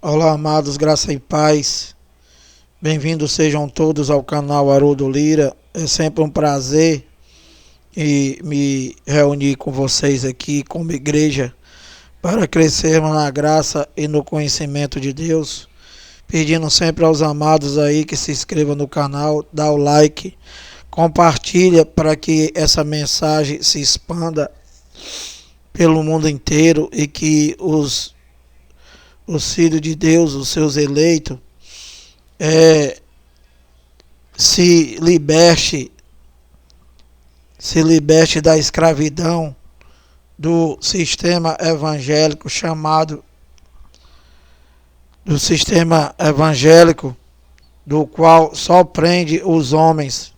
Olá, amados, graça e paz. Bem-vindos sejam todos ao canal Haroldo Lira. É sempre um prazer me reunir com vocês aqui como igreja para crescermos na graça e no conhecimento de Deus. Pedindo sempre aos amados aí que se inscrevam no canal, dá o like, compartilha para que essa mensagem se expanda pelo mundo inteiro e que os filhos de Deus, os seus eleitos, se liberte da escravidão do sistema evangélico do qual só prende os homens,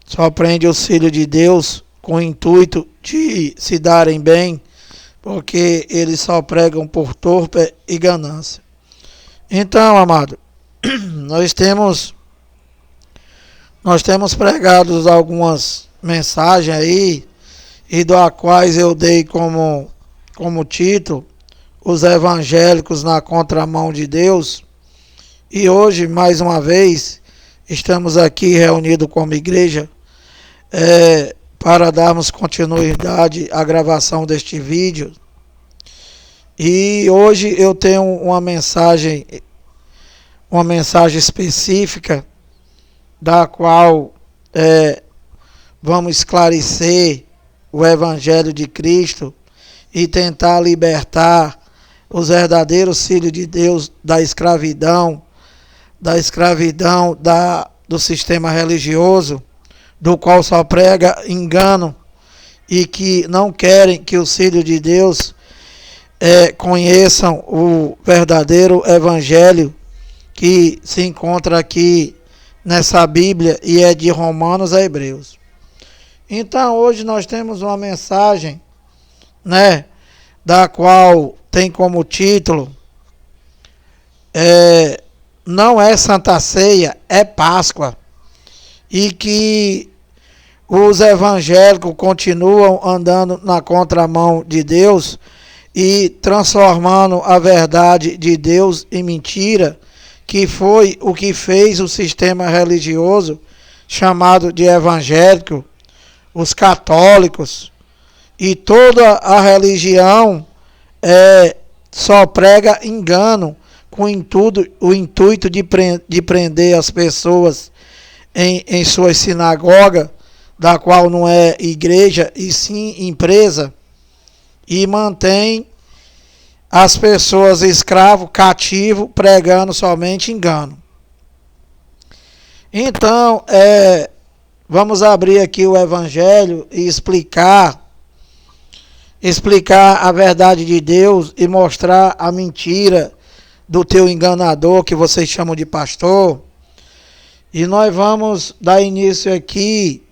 só prende os filhos de Deus com o intuito de se darem bem, porque eles só pregam por torpe e ganância. Então, amado, nós temos pregado algumas mensagens aí, e das quais eu dei como título, os evangélicos na contramão de Deus. E hoje, mais uma vez, estamos aqui reunidos como igreja, para darmos continuidade à gravação deste vídeo. E hoje eu tenho uma mensagem específica, da qual vamos esclarecer o Evangelho de Cristo e tentar libertar os verdadeiros filhos de Deus da escravidão do sistema religioso, do qual só prega engano e que não querem que os filhos de Deus conheçam o verdadeiro evangelho que se encontra aqui nessa Bíblia e é de Romanos a Hebreus. Então hoje nós temos uma mensagem, da qual tem como título não é Santa Ceia, é Páscoa. E que os evangélicos continuam andando na contramão de Deus e transformando a verdade de Deus em mentira, que foi o que fez o sistema religioso chamado de evangélico, os católicos e toda a religião só prega engano com o intuito de prender as pessoas em suas sinagogas, da qual não é igreja e sim empresa, e mantém as pessoas escravos, cativos, pregando somente engano. Então, vamos abrir aqui o Evangelho e explicar a verdade de Deus e mostrar a mentira do teu enganador, que vocês chamam de pastor. E nós vamos dar início aqui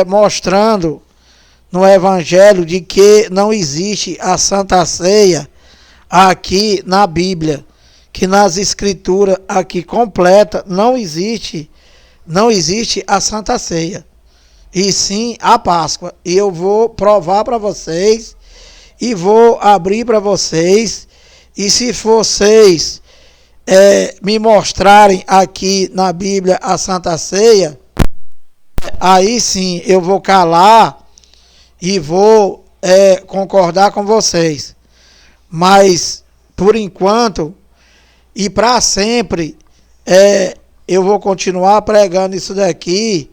mostrando no Evangelho de que não existe a Santa Ceia aqui na Bíblia, que nas Escrituras aqui completa não existe a Santa Ceia, e sim a Páscoa. E eu vou provar para vocês e vou abrir para vocês, e se vocês me mostrarem aqui na Bíblia a Santa Ceia, aí sim eu vou calar e vou concordar com vocês. Mas por enquanto e para sempre eu vou continuar pregando isso daqui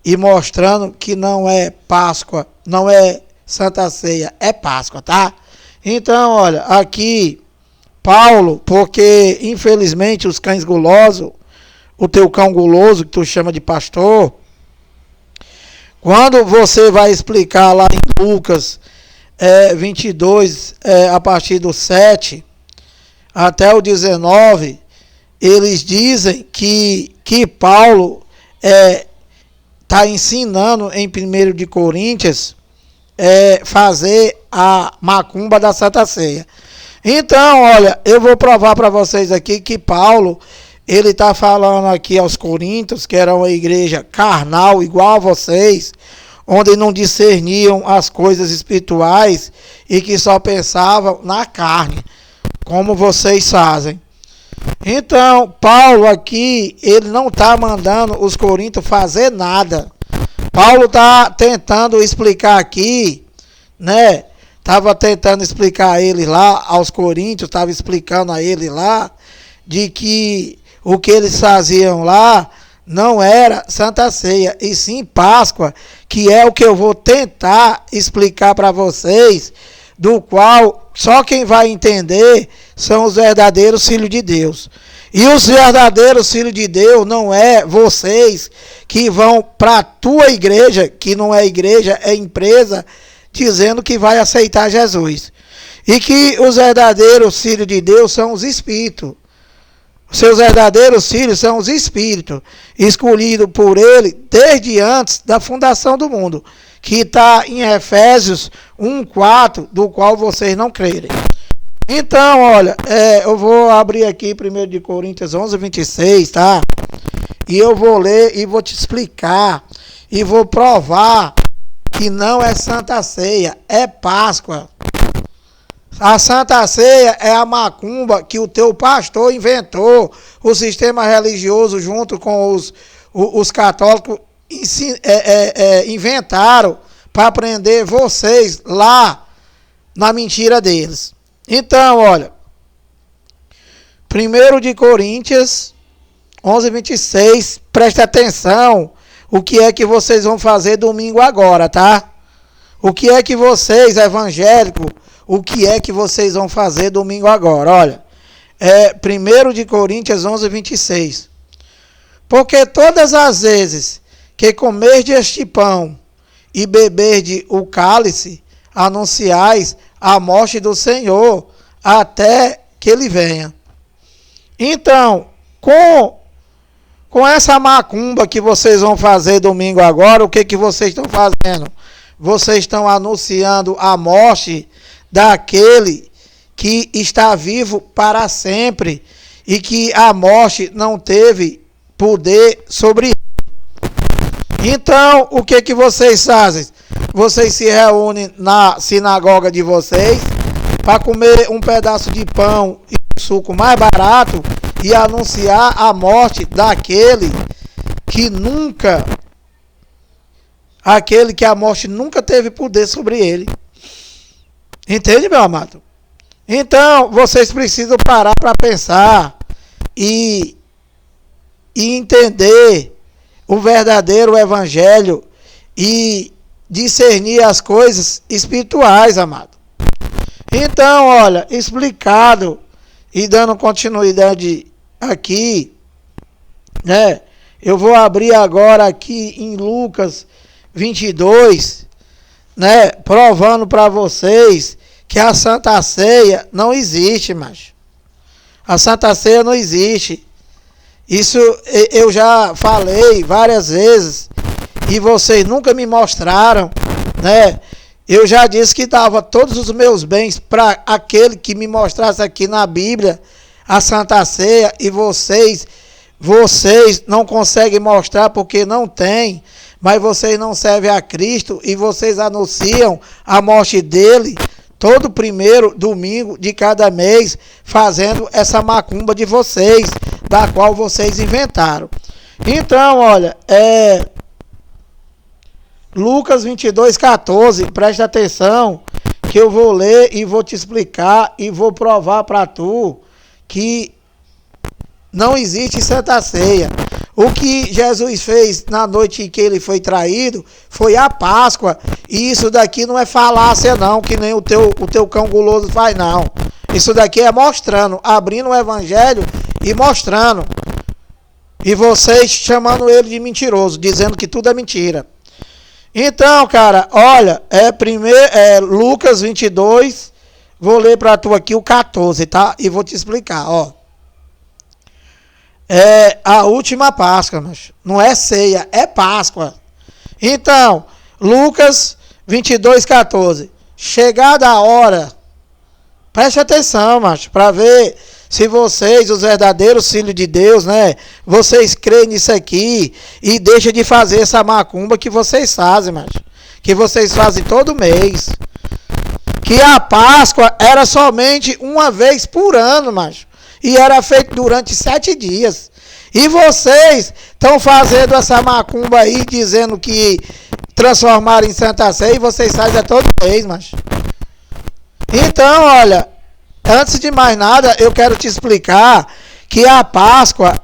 e mostrando que não é Páscoa, não é Santa Ceia, é Páscoa, tá? Então, olha, aqui Paulo, porque infelizmente os cães gulosos, o teu cão guloso que tu chama de pastor, quando você vai explicar lá em Lucas 22, a partir do 7 até o 19, eles dizem que Paulo está ensinando em 1 de Coríntios fazer a macumba da Santa Ceia. Então, olha, eu vou provar para vocês aqui que Paulo, ele está falando aqui aos Coríntios, que era uma igreja carnal, igual a vocês, onde não discerniam as coisas espirituais e que só pensavam na carne, como vocês fazem. Então, Paulo aqui, ele não está mandando os coríntios fazer nada. Paulo está tentando explicar aqui, né? Estava tentando explicar a ele lá, aos coríntios, estava explicando a ele lá, de que o que eles faziam lá não era Santa Ceia, e sim Páscoa, que é o que eu vou tentar explicar para vocês, do qual só quem vai entender são os verdadeiros filhos de Deus. E os verdadeiros filhos de Deus não é vocês que vão para a tua igreja, que não é igreja, é empresa, dizendo que vai aceitar Jesus. E que os verdadeiros filhos de Deus são os espíritos. Os seus verdadeiros filhos são os espíritos, escolhidos por ele desde antes da fundação do mundo, que está em Efésios 1:4, do qual vocês não crerem. Então, olha, eu vou abrir aqui 1 de Coríntios 11:26, tá? E eu vou ler e vou te explicar e vou provar que não é Santa Ceia, é Páscoa. A Santa Ceia é a macumba que o teu pastor inventou, o sistema religioso junto com os católicos inventaram para prender vocês lá na mentira deles. Então, olha, 1 de Coríntios 11:26, presta atenção o que é que vocês vão fazer domingo agora, tá? O que é que vocês, evangélicos, o que é que vocês vão fazer domingo agora? Olha, 1 de Coríntios 11:26. Porque todas as vezes que comerdes este pão e beberdes o cálice, anunciais a morte do Senhor até que ele venha. Então, com essa macumba que vocês vão fazer domingo agora, o que vocês estão fazendo? Vocês estão anunciando a morte daquele que está vivo para sempre e que a morte não teve poder sobre ele. Então, o que vocês fazem? Vocês se reúnem na sinagoga de vocês para comer um pedaço de pão e um suco mais barato e anunciar a morte daquele que a morte nunca teve poder sobre ele. Entende, meu amado? Então, vocês precisam parar para pensar e entender o verdadeiro evangelho e discernir as coisas espirituais, amado. Então, olha, explicado e dando continuidade aqui, né? Eu vou abrir agora aqui em Lucas 22, né? Provando para vocês que a Santa Ceia não existe, macho. A Santa Ceia não existe. Isso eu já falei várias vezes e vocês nunca me mostraram, né? Eu já disse que dava todos os meus bens para aquele que me mostrasse aqui na Bíblia a Santa Ceia e vocês não conseguem mostrar porque não tem, mas vocês não servem a Cristo e vocês anunciam a morte dele todo primeiro domingo de cada mês, fazendo essa macumba de vocês, da qual vocês inventaram. Então, olha, Lucas 22:14, presta atenção, que eu vou ler e vou te explicar e vou provar para tu que não existe Santa Ceia. O que Jesus fez na noite em que ele foi traído foi a Páscoa. E isso daqui não é falácia não, que nem o teu cão guloso faz não. Isso daqui é mostrando, abrindo o evangelho e mostrando. E vocês chamando ele de mentiroso, dizendo que tudo é mentira. Então, cara, olha, Lucas 22, vou ler para tu aqui o 14, tá? E vou te explicar, ó. É a última Páscoa, mas não é ceia, é Páscoa. Então, Lucas 22:14. Chegada a hora, preste atenção, macho, para ver se vocês, os verdadeiros filhos de Deus, né, vocês creem nisso aqui e deixam de fazer essa macumba que vocês fazem, macho, que vocês fazem todo mês. Que a Páscoa era somente uma vez por ano, macho. E era feito durante 7 dias. E vocês estão fazendo essa macumba aí, dizendo que transformaram em Santa Ceia, e vocês fazem todo mês, macho. Então, olha, antes de mais nada, eu quero te explicar que a Páscoa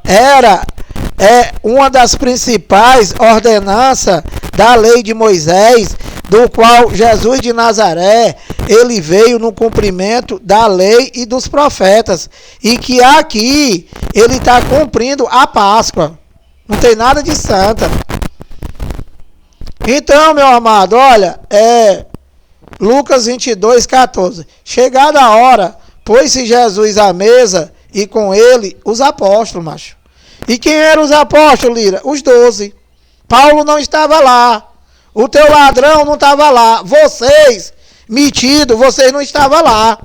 é uma das principais ordenanças da lei de Moisés, do qual Jesus de Nazaré, ele veio no cumprimento da lei e dos profetas, e que aqui ele está cumprindo a Páscoa, não tem nada de santa. Então, meu amado, olha, Lucas 22, 14, chegada a hora, pôs-se Jesus à mesa, e com ele os apóstolos, macho. E quem eram os apóstolos, Lira? Os 12. Paulo não estava lá. O teu ladrão não estava lá. Vocês, metidos, vocês não estavam lá.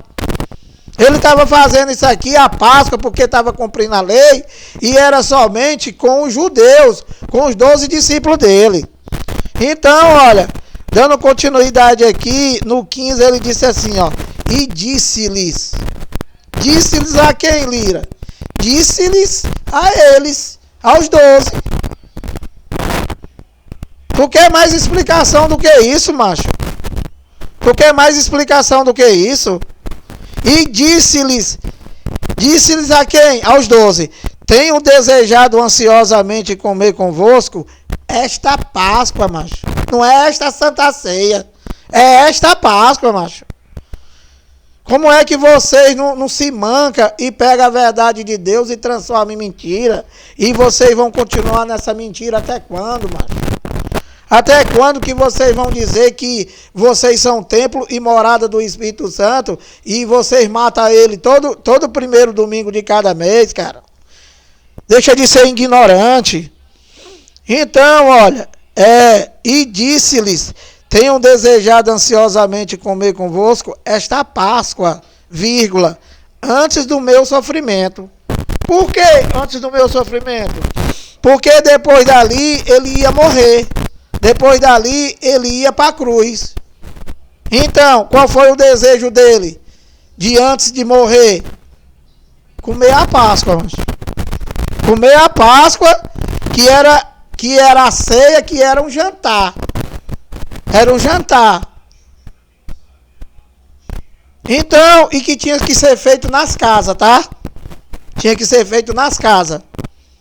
Ele estava fazendo isso aqui, a Páscoa, porque estava cumprindo a lei, e era somente com os judeus, com os 12 discípulos dele. Então, olha, dando continuidade aqui, no 15 ele disse assim, ó, e disse-lhes. Disse-lhes a quem, Lira? Disse-lhes a eles, aos 12. Tu quer mais explicação do que isso, macho? Tu quer mais explicação do que isso? E disse-lhes a quem? Aos 12. Tenho desejado ansiosamente comer convosco esta Páscoa, macho. Não é esta Santa Ceia. É esta Páscoa, macho. Como é que vocês não se mancam e pegam a verdade de Deus e transformam em mentira? E vocês vão continuar nessa mentira até quando, macho? Até quando que vocês vão dizer que vocês são templo e morada do Espírito Santo e vocês matam ele todo primeiro domingo de cada mês, cara? Deixa de ser ignorante. Então, olha, e disse-lhes, tenho desejado ansiosamente comer convosco esta Páscoa, vírgula, antes do meu sofrimento. Por que antes do meu sofrimento? Porque depois dali ele ia morrer. Depois dali ele ia para a cruz. Então, qual foi o desejo dele? De antes de morrer? Comer a Páscoa. Comer a Páscoa, que era a ceia, que era um jantar. Era um jantar. Então, e que tinha que ser feito nas casas, tá? Tinha que ser feito nas casas.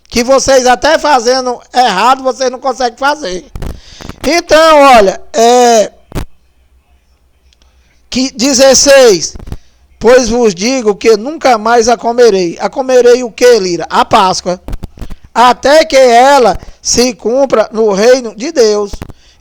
Que vocês até fazendo errado, vocês não conseguem fazer. Então, olha, que 16, pois vos digo que nunca mais a comerei. A comerei o que, Lira? A Páscoa. Até que ela se cumpra no reino de Deus.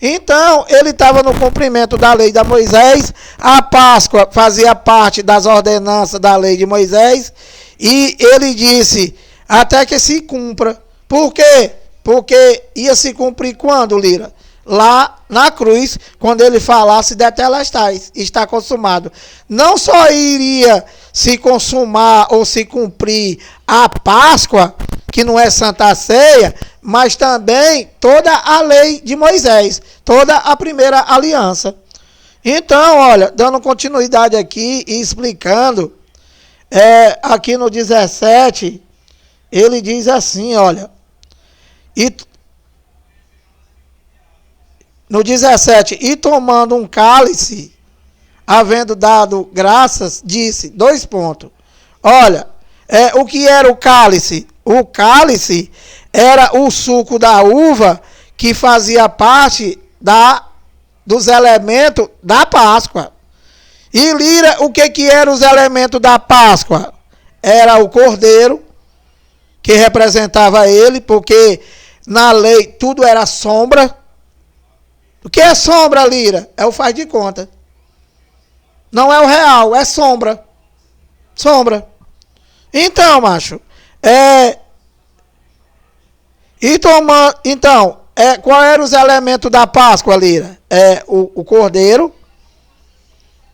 Então, ele estava no cumprimento da lei de Moisés. A Páscoa fazia parte das ordenanças da lei de Moisés. E ele disse, até que se cumpra. Por quê? Porque ia se cumprir quando, Lira? Lá na cruz, quando ele falasse tetelestai, está consumado. Não só iria se consumar ou se cumprir a Páscoa, que não é Santa Ceia, mas também toda a lei de Moisés, toda a primeira aliança. Então, olha, dando continuidade aqui e explicando, aqui no 17, ele diz assim, olha, no 17, e tomando um cálice, havendo dado graças, disse, 2 pontos. Olha, o que era o cálice? O cálice era o suco da uva que fazia parte dos elementos da Páscoa. E Lira, o que eram os elementos da Páscoa? Era o cordeiro, que representava ele, porque na lei tudo era sombra. O que é sombra, Lira? É o faz de conta. Não é o real, é sombra. Sombra. Então, macho, qual eram os elementos da Páscoa, Lira? O cordeiro.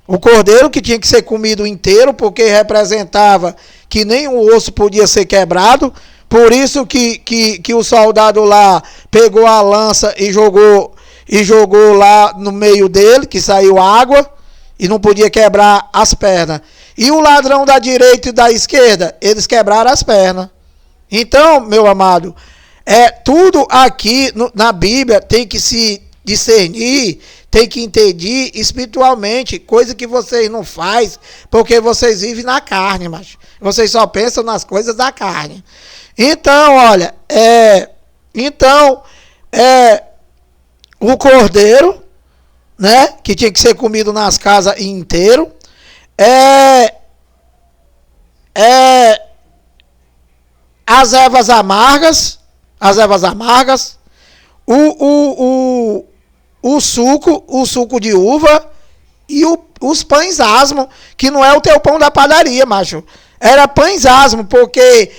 O cordeiro que tinha que ser comido inteiro, porque representava que nem o osso podia ser quebrado. Por isso que o soldado lá pegou a lança e jogou lá no meio dele, que saiu água, e não podia quebrar as pernas. E o ladrão da direita e da esquerda, eles quebraram as pernas. Então, meu amado, tudo aqui na Bíblia tem que se discernir, tem que entender espiritualmente, coisa que vocês não fazem, porque vocês vivem na carne, mas vocês só pensam nas coisas da carne. Então, olha, o cordeiro, né, que tinha que ser comido nas casas inteiro, as ervas amargas, o suco de uva e os pães asmos, que não é o teu pão da padaria, macho. Era pães asmos, porque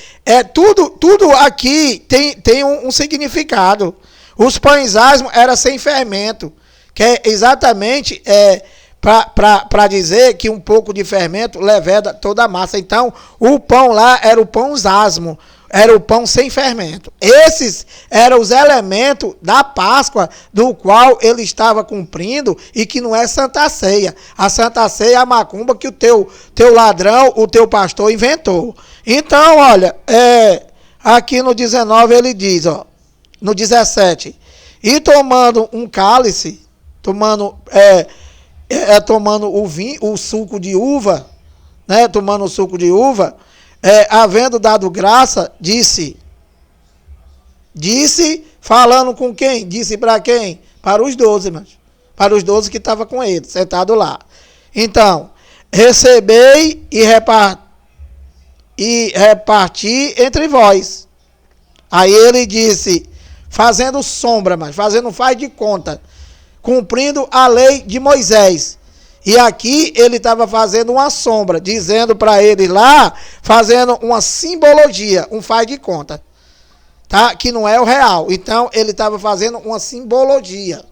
tudo aqui tem um significado. Os pães asmos eram sem fermento, que é exatamente para dizer que um pouco de fermento leveda toda a massa. Então, o pão lá era o pão asmo, era o pão sem fermento. Esses eram os elementos da Páscoa, do qual ele estava cumprindo, e que não é Santa Ceia. A Santa Ceia é a macumba que o teu ladrão, o teu pastor inventou. Então, olha, aqui no 19 ele diz, ó, no 17, e tomando um cálice, tomando o vinho, o suco de uva, né, tomando o suco de uva, havendo dado graça, disse, falando com quem? Disse para quem? Para os 12, mas para os 12 que estavam com ele, sentado lá. Então, recebei e reparti entre vós. Aí ele disse, fazendo sombra, mas fazendo faz de conta, cumprindo a lei de Moisés. E aqui ele estava fazendo uma sombra, dizendo para ele lá, fazendo uma simbologia, um faz de conta, tá? Que não é o real. Então ele estava fazendo uma simbologia.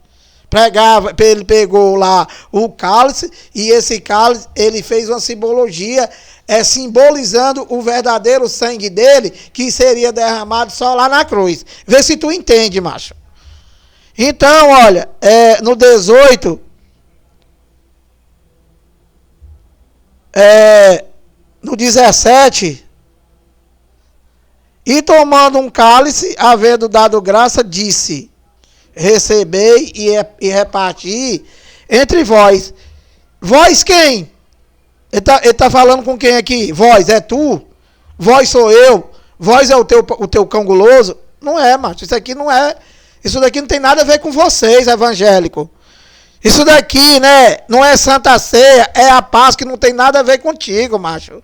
Ele pegou lá o cálice, e esse cálice ele fez uma simbologia, simbolizando o verdadeiro sangue dele, que seria derramado só lá na cruz. Vê se tu entende, macho. Então, olha, no 18, no 17, e tomando um cálice, havendo dado graça, disse, recebei e reparti entre vós. Vós quem? Ele tá falando com quem aqui? Vós, é tu? Vós sou eu? Vós é o teu cão guloso? Não é, macho, isso aqui não é. Isso daqui não tem nada a ver com vocês, evangélico. Isso daqui, né, não é Santa Ceia, é a Páscoa, que não tem nada a ver contigo, macho.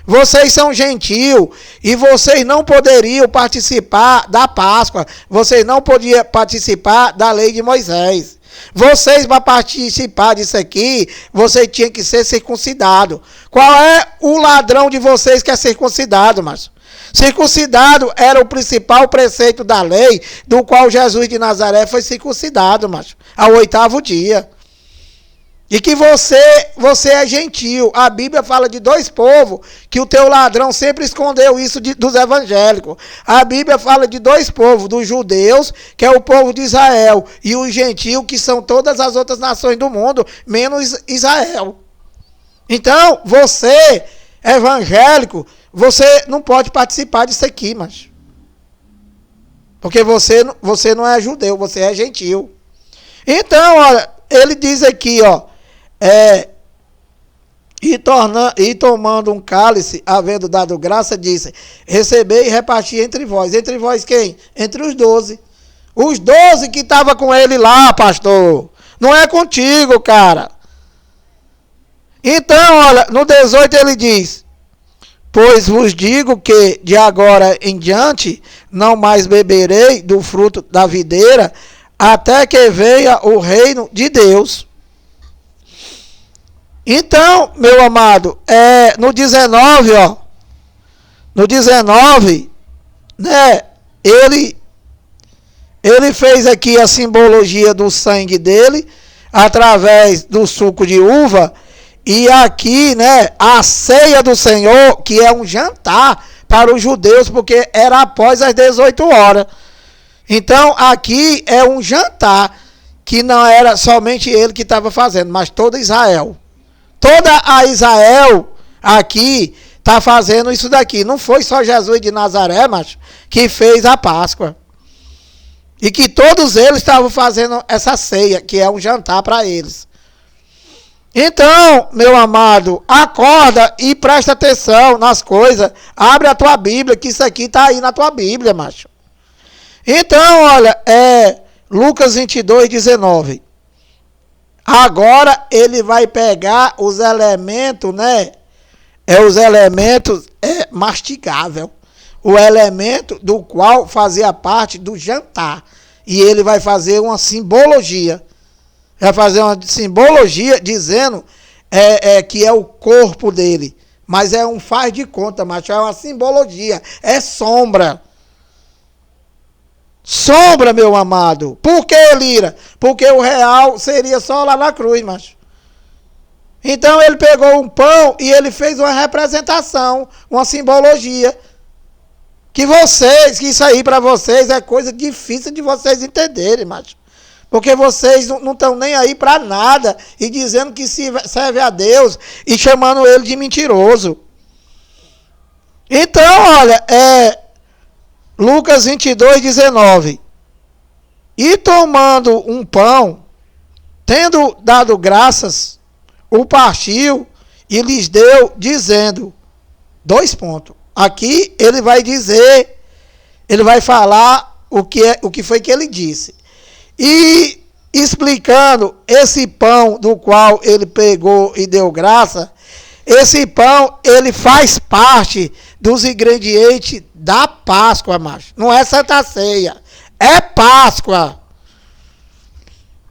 Vocês são gentios e vocês não poderiam participar da Páscoa. Vocês não podiam participar da lei de Moisés. Vocês, para participar disso aqui, vocês tinham que ser circuncidados. Qual é o ladrão de vocês que é circuncidado, macho? Circuncidado era o principal preceito da lei, do qual Jesus de Nazaré foi circuncidado, macho, ao 8º dia. E que você é gentio. A Bíblia fala de 2 povos, que o teu ladrão sempre escondeu isso dos evangélicos. A Bíblia fala de 2 povos, dos judeus, que é o povo de Israel, e os gentios, que são todas as outras nações do mundo, menos Israel. Então, você, evangélico, você não pode participar disso aqui, mas porque você não é judeu, você é gentio. Então, olha, ele diz aqui, ó, e tomando um cálice, havendo dado graça, disse, recebei e reparti entre vós. Entre vós quem? Entre os 12. Os 12 que estavam com ele lá, pastor. Não é contigo, cara. Então, olha, no 18 ele diz, pois vos digo que de agora em diante não mais beberei do fruto da videira, até que venha o reino de Deus. Então, meu amado, no 19, ó, no 19, né, ele fez aqui a simbologia do sangue dele, através do suco de uva, e aqui, né, a ceia do Senhor, que é um jantar para os judeus, porque era após as 18 horas. Então, aqui é um jantar, que não era somente ele que estava fazendo, mas todo Israel. Toda a Israel aqui está fazendo isso daqui. Não foi só Jesus de Nazaré, macho, que fez a Páscoa. E que todos eles estavam fazendo essa ceia, que é um jantar para eles. Então, meu amado, acorda e presta atenção nas coisas. Abre a tua Bíblia, que isso aqui está aí na tua Bíblia, macho. Então, olha, Lucas 22, 19. Agora ele vai pegar os elementos, né? Os elementos mastigável. O elemento do qual fazia parte do jantar. E ele vai fazer uma simbologia. Vai fazer uma simbologia dizendo que é o corpo dele. Mas é um faz de conta, macho. É uma simbologia. É sombra. Sombra, meu amado. Por que, Lira? Porque o real seria só lá na cruz, macho. Então ele pegou um pão e ele fez uma representação, uma simbologia. Que isso aí para vocês é coisa difícil de vocês entenderem, macho. Porque vocês não estão nem aí para nada e dizendo que serve a Deus e chamando ele de mentiroso. Então, olha, Lucas 22, 19. E tomando um pão, tendo dado graças, o partiu e lhes deu, dizendo, 2 pontos. Aqui ele vai dizer, ele vai falar o que foi que ele disse. E explicando esse pão do qual ele pegou e deu graça, esse pão ele faz parte dos ingredientes da Páscoa, macho. Não é Santa Ceia, é Páscoa.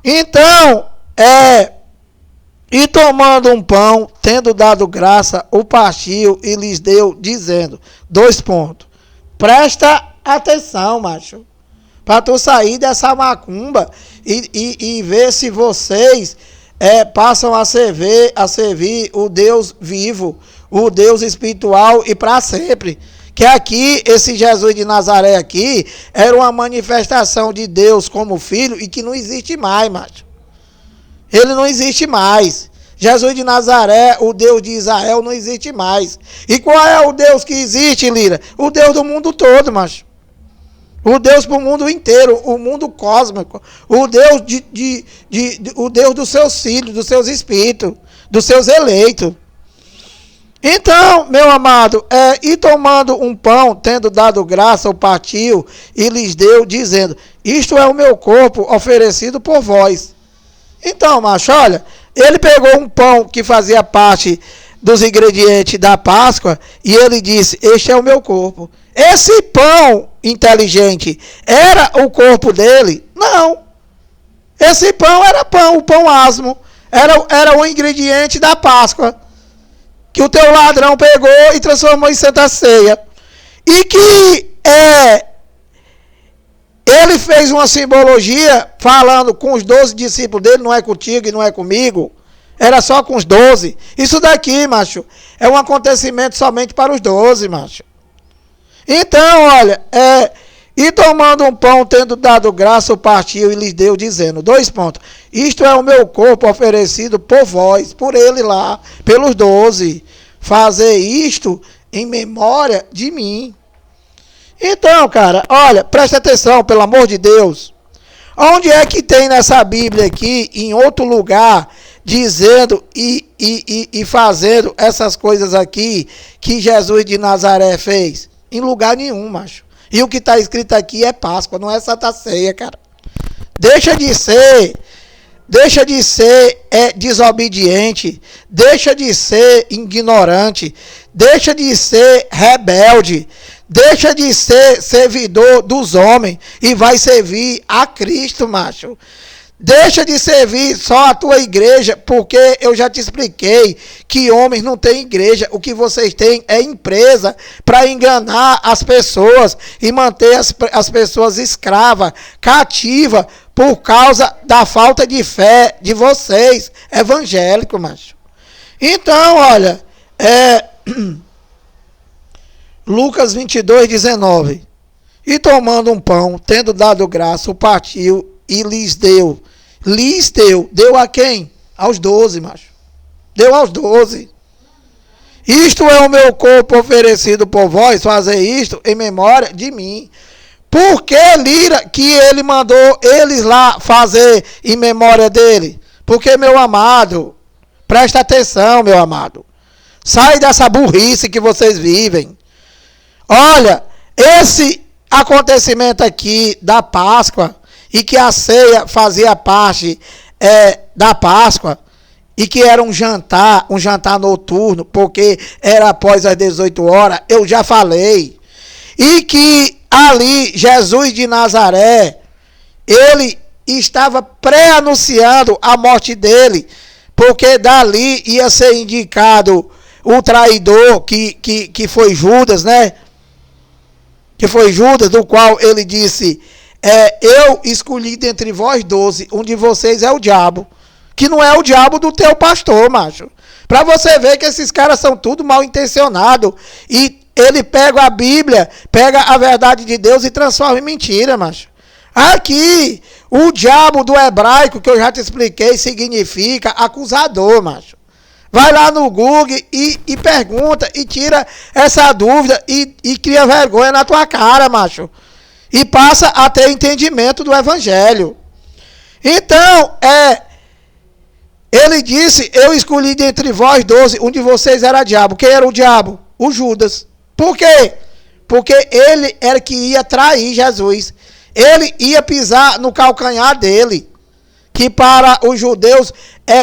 Então, e tomando um pão, tendo dado graça, o partiu e lhes deu, dizendo, 2 pontos. Presta atenção, macho, para tu sair dessa macumba e ver se vocês passam a servir o Deus vivo, o Deus espiritual e para sempre. Que aqui, esse Jesus de Nazaré aqui, era uma manifestação de Deus como filho e que não existe mais, macho. Ele não existe mais. Jesus de Nazaré, o Deus de Israel, não existe mais. E qual é o Deus que existe, Lira? O Deus do mundo todo, macho. O Deus para o mundo inteiro, o mundo cósmico. O Deus, o Deus dos seus filhos, dos seus espíritos, dos seus eleitos. Então, meu amado, e tomando um pão, tendo dado graça, o partiu e lhes deu, dizendo, isto é o meu corpo oferecido por vós. Então, macho, olha, ele pegou um pão que fazia parte dos ingredientes da Páscoa e ele disse, este é o meu corpo. Esse pão inteligente era o corpo dele? Não. Esse pão era pão, o pão asmo. Era o ingrediente da Páscoa. Que o teu ladrão pegou e transformou em Santa Ceia. E que ele fez uma simbologia falando com os 12 discípulos dele, não é contigo e não é comigo. Era só com os 12. Isso daqui, macho, é um acontecimento somente para os 12, macho. Então, olha, e tomando um pão, tendo dado graça, o partiu e lhes deu, dizendo, 2 pontos. Isto é o meu corpo oferecido por vós, por ele lá, pelos 12. Fazer isto em memória de mim. Então, cara, olha, presta atenção, pelo amor de Deus. Onde é que tem nessa Bíblia aqui, em outro lugar, dizendo e fazendo essas coisas aqui que Jesus de Nazaré fez? Em lugar nenhum, macho. E o que está escrito aqui é Páscoa, não é Santa Ceia, cara. Deixa de ser desobediente, deixa de ser ignorante, deixa de ser rebelde, deixa de ser servidor dos homens e vai servir a Cristo, macho. Deixa de servir só a tua igreja, porque eu já te expliquei que homens não têm igreja. O que vocês têm é empresa para enganar as pessoas e manter as pessoas escravas, cativas, por causa da falta de fé de vocês, evangélicos, macho. Então, olha, Lucas 22, 19. E tomando um pão, tendo dado graça, o partiu e lhes deu. Deu a quem? Aos 12, macho. Deu aos 12. Isto é o meu corpo oferecido por vós, fazer isto em memória de mim. Por que, Lira, que ele mandou eles lá fazer em memória dele? Porque, meu amado, presta atenção, meu amado. Sai dessa burrice que vocês vivem. Olha, esse acontecimento aqui da Páscoa, e que a ceia fazia parte da Páscoa, e que era um jantar noturno, porque era após as 18 horas, eu já falei. E que ali, Jesus de Nazaré, ele estava pré-anunciando a morte dele, porque dali ia ser indicado o traidor, que foi Judas, né? Que foi Judas, do qual ele disse, eu escolhi dentre vós 12, um de vocês é o diabo, que não é o diabo do teu pastor, macho. Para você ver que esses caras são tudo mal intencionados, e ele pega a Bíblia, pega a verdade de Deus e transforma em mentira, macho. Aqui, o diabo do hebraico, que eu já te expliquei, significa acusador, macho. Vai lá no Google e pergunta, e tira essa dúvida, e cria vergonha na tua cara, macho. E passa a ter entendimento do evangelho. Então, ele disse, eu escolhi dentre vós 12, um de vocês era diabo. Quem era o diabo? O Judas. Por quê? Porque ele era que ia trair Jesus. Ele ia pisar no calcanhar dele. Que para os judeus,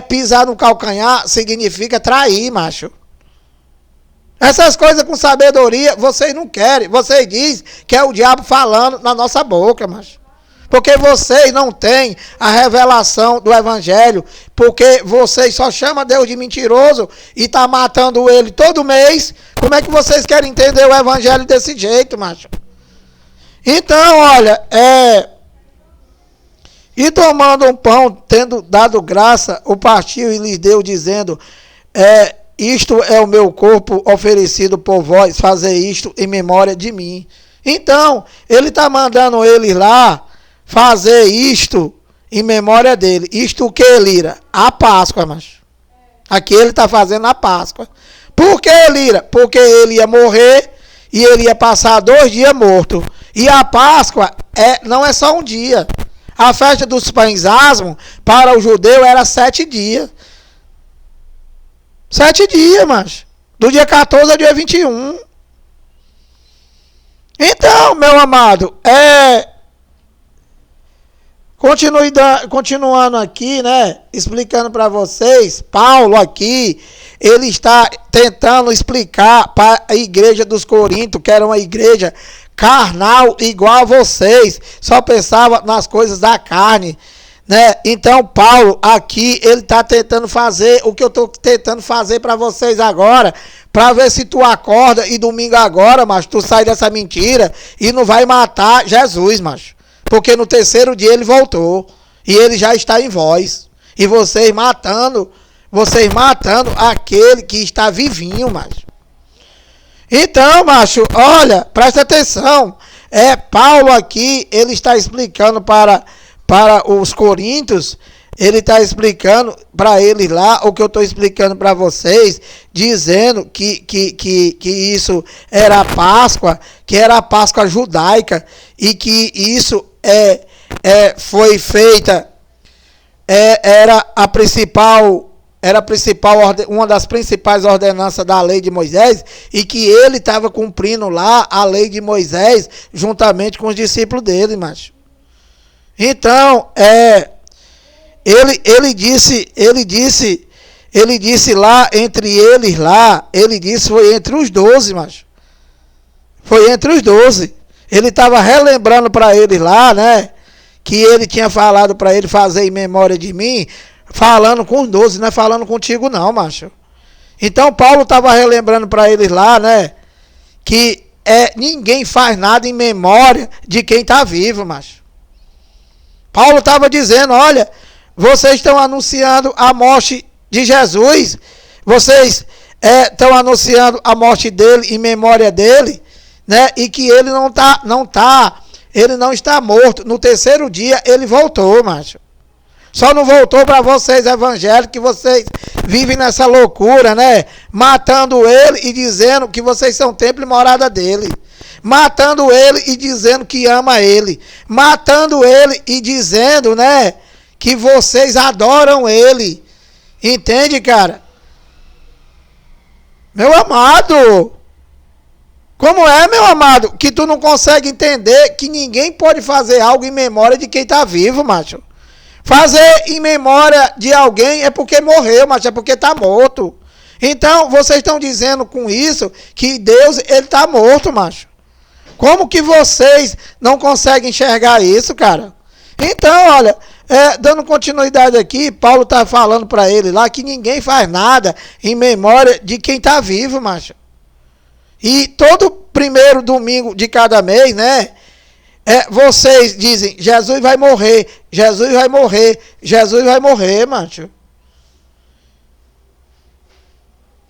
pisar no calcanhar significa trair, macho. Essas coisas com sabedoria, vocês não querem. Vocês dizem que é o diabo falando na nossa boca, macho. Porque vocês não têm a revelação do evangelho. Porque vocês só chamam Deus de mentiroso e está matando ele todo mês. Como é que vocês querem entender o evangelho desse jeito, macho? Então, olha, e tomando um pão, tendo dado graça, o partiu e lhes deu, dizendo, isto é o meu corpo oferecido por vós, fazer isto em memória de mim. Então, ele está mandando eles lá fazer isto em memória dele. Isto o que, Lira? A Páscoa, macho. Aqui ele está fazendo a Páscoa. Por que, Lira? Porque ele ia morrer e ele ia passar 2 dias morto. E a Páscoa não é só um dia. A festa dos pães asmos, para o judeu, era 7 dias. 7 dias, macho. Do dia 14 ao dia 21. Então, meu amado, continuando aqui, né, explicando para vocês, Paulo aqui, ele está tentando explicar para a igreja dos Coríntios, que era uma igreja carnal igual a vocês, só pensava nas coisas da carne, né? Então Paulo aqui, ele está tentando fazer o que eu estou tentando fazer para vocês agora, para ver se tu acorda e domingo agora, macho, tu sai dessa mentira e não vai matar Jesus, macho. Porque no 3º dia ele voltou. E ele já está em vós. E vocês matando aquele que está vivinho, macho. Então, macho, olha, presta atenção. Paulo aqui, ele está explicando para os coríntios, ele está explicando para eles lá o que eu estou explicando para vocês, dizendo que isso era a Páscoa, que era a Páscoa judaica, e que isso foi feita, era uma das principais ordenanças da lei de Moisés, e que ele estava cumprindo lá a lei de Moisés, juntamente com os discípulos dele, macho. Então, ele disse lá, entre eles lá, ele disse, foi entre os 12, macho. Foi entre os 12. Ele estava relembrando para eles lá, né, que ele tinha falado para ele fazer em memória de mim, falando com os 12, não é falando contigo não, macho. Então, Paulo estava relembrando para eles lá, né, que ninguém faz nada em memória de quem está vivo, macho. Paulo estava dizendo, olha, vocês estão anunciando a morte de Jesus, vocês estão anunciando a morte dele em memória dele, né? E que ele ele não está morto. No 3º dia ele voltou, macho. Só não voltou para vocês evangélicos, que vocês vivem nessa loucura, né? Matando ele e dizendo que vocês são templo e morada dele. Matando ele e dizendo que ama ele. Matando ele e dizendo, né, que vocês adoram ele. Entende, cara? Meu amado, como é, meu amado, que tu não consegue entender que ninguém pode fazer algo em memória de quem está vivo, macho? Fazer em memória de alguém é porque morreu, macho, é porque está morto. Então, vocês estão dizendo com isso que Deus, ele está morto, macho. Como que vocês não conseguem enxergar isso, cara? Então, olha, dando continuidade aqui, Paulo está falando para ele lá que ninguém faz nada em memória de quem está vivo, macho. E todo primeiro domingo de cada mês, né? Vocês dizem, Jesus vai morrer, Jesus vai morrer, Jesus vai morrer, macho.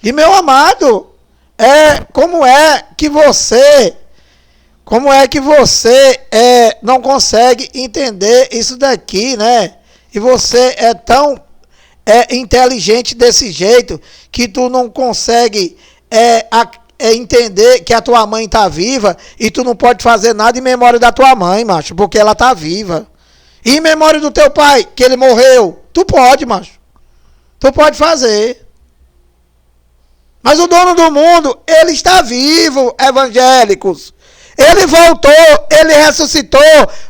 E meu amado, como é que você não consegue entender isso daqui, né? E você é tão inteligente desse jeito que tu não consegue entender que a tua mãe está viva e tu não pode fazer nada em memória da tua mãe, macho, porque ela está viva. E em memória do teu pai, que ele morreu, tu pode, macho. Tu pode fazer. Mas o dono do mundo, ele está vivo, evangélicos. Ele voltou, ele ressuscitou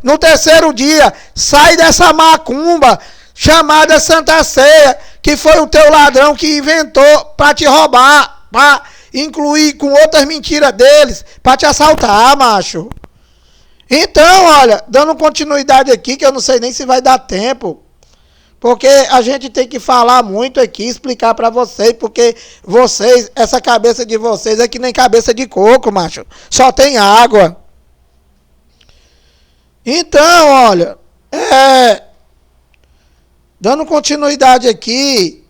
no terceiro dia. Sai dessa macumba chamada Santa Ceia, que foi o teu ladrão que inventou para te roubar, para incluir com outras mentiras deles, para te assaltar, macho. Então, olha, dando continuidade aqui, que eu não sei nem se vai dar tempo, porque a gente tem que falar muito aqui, explicar para vocês, porque vocês, essa cabeça de vocês é que nem cabeça de coco, macho. Só tem água. Então, olha, dando continuidade aqui,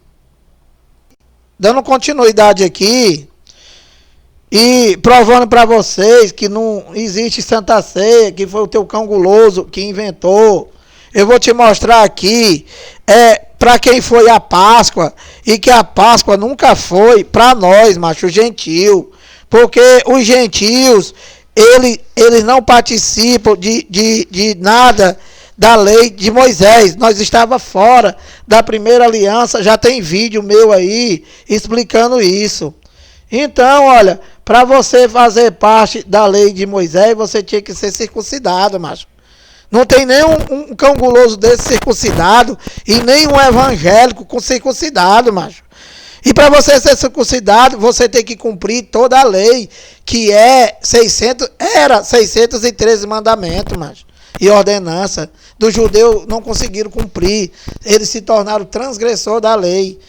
e provando para vocês que não existe Santa Ceia, que foi o teu cão guloso que inventou. Eu vou te mostrar aqui para quem foi a Páscoa, e que a Páscoa nunca foi para nós, macho, gentil. Porque os gentios, eles não participam de nada da lei de Moisés. Nós estávamos fora da primeira aliança, já tem vídeo meu aí explicando isso. Então, olha, para você fazer parte da lei de Moisés, você tinha que ser circuncidado, macho. Não tem nem um cão guloso desse circuncidado e nem um evangélico com circuncidado, macho. E para você ser circuncidado, você tem que cumprir toda a lei, que era 613 mandamentos, macho. E ordenança. Dos judeus não conseguiram cumprir. Eles se tornaram transgressor da lei.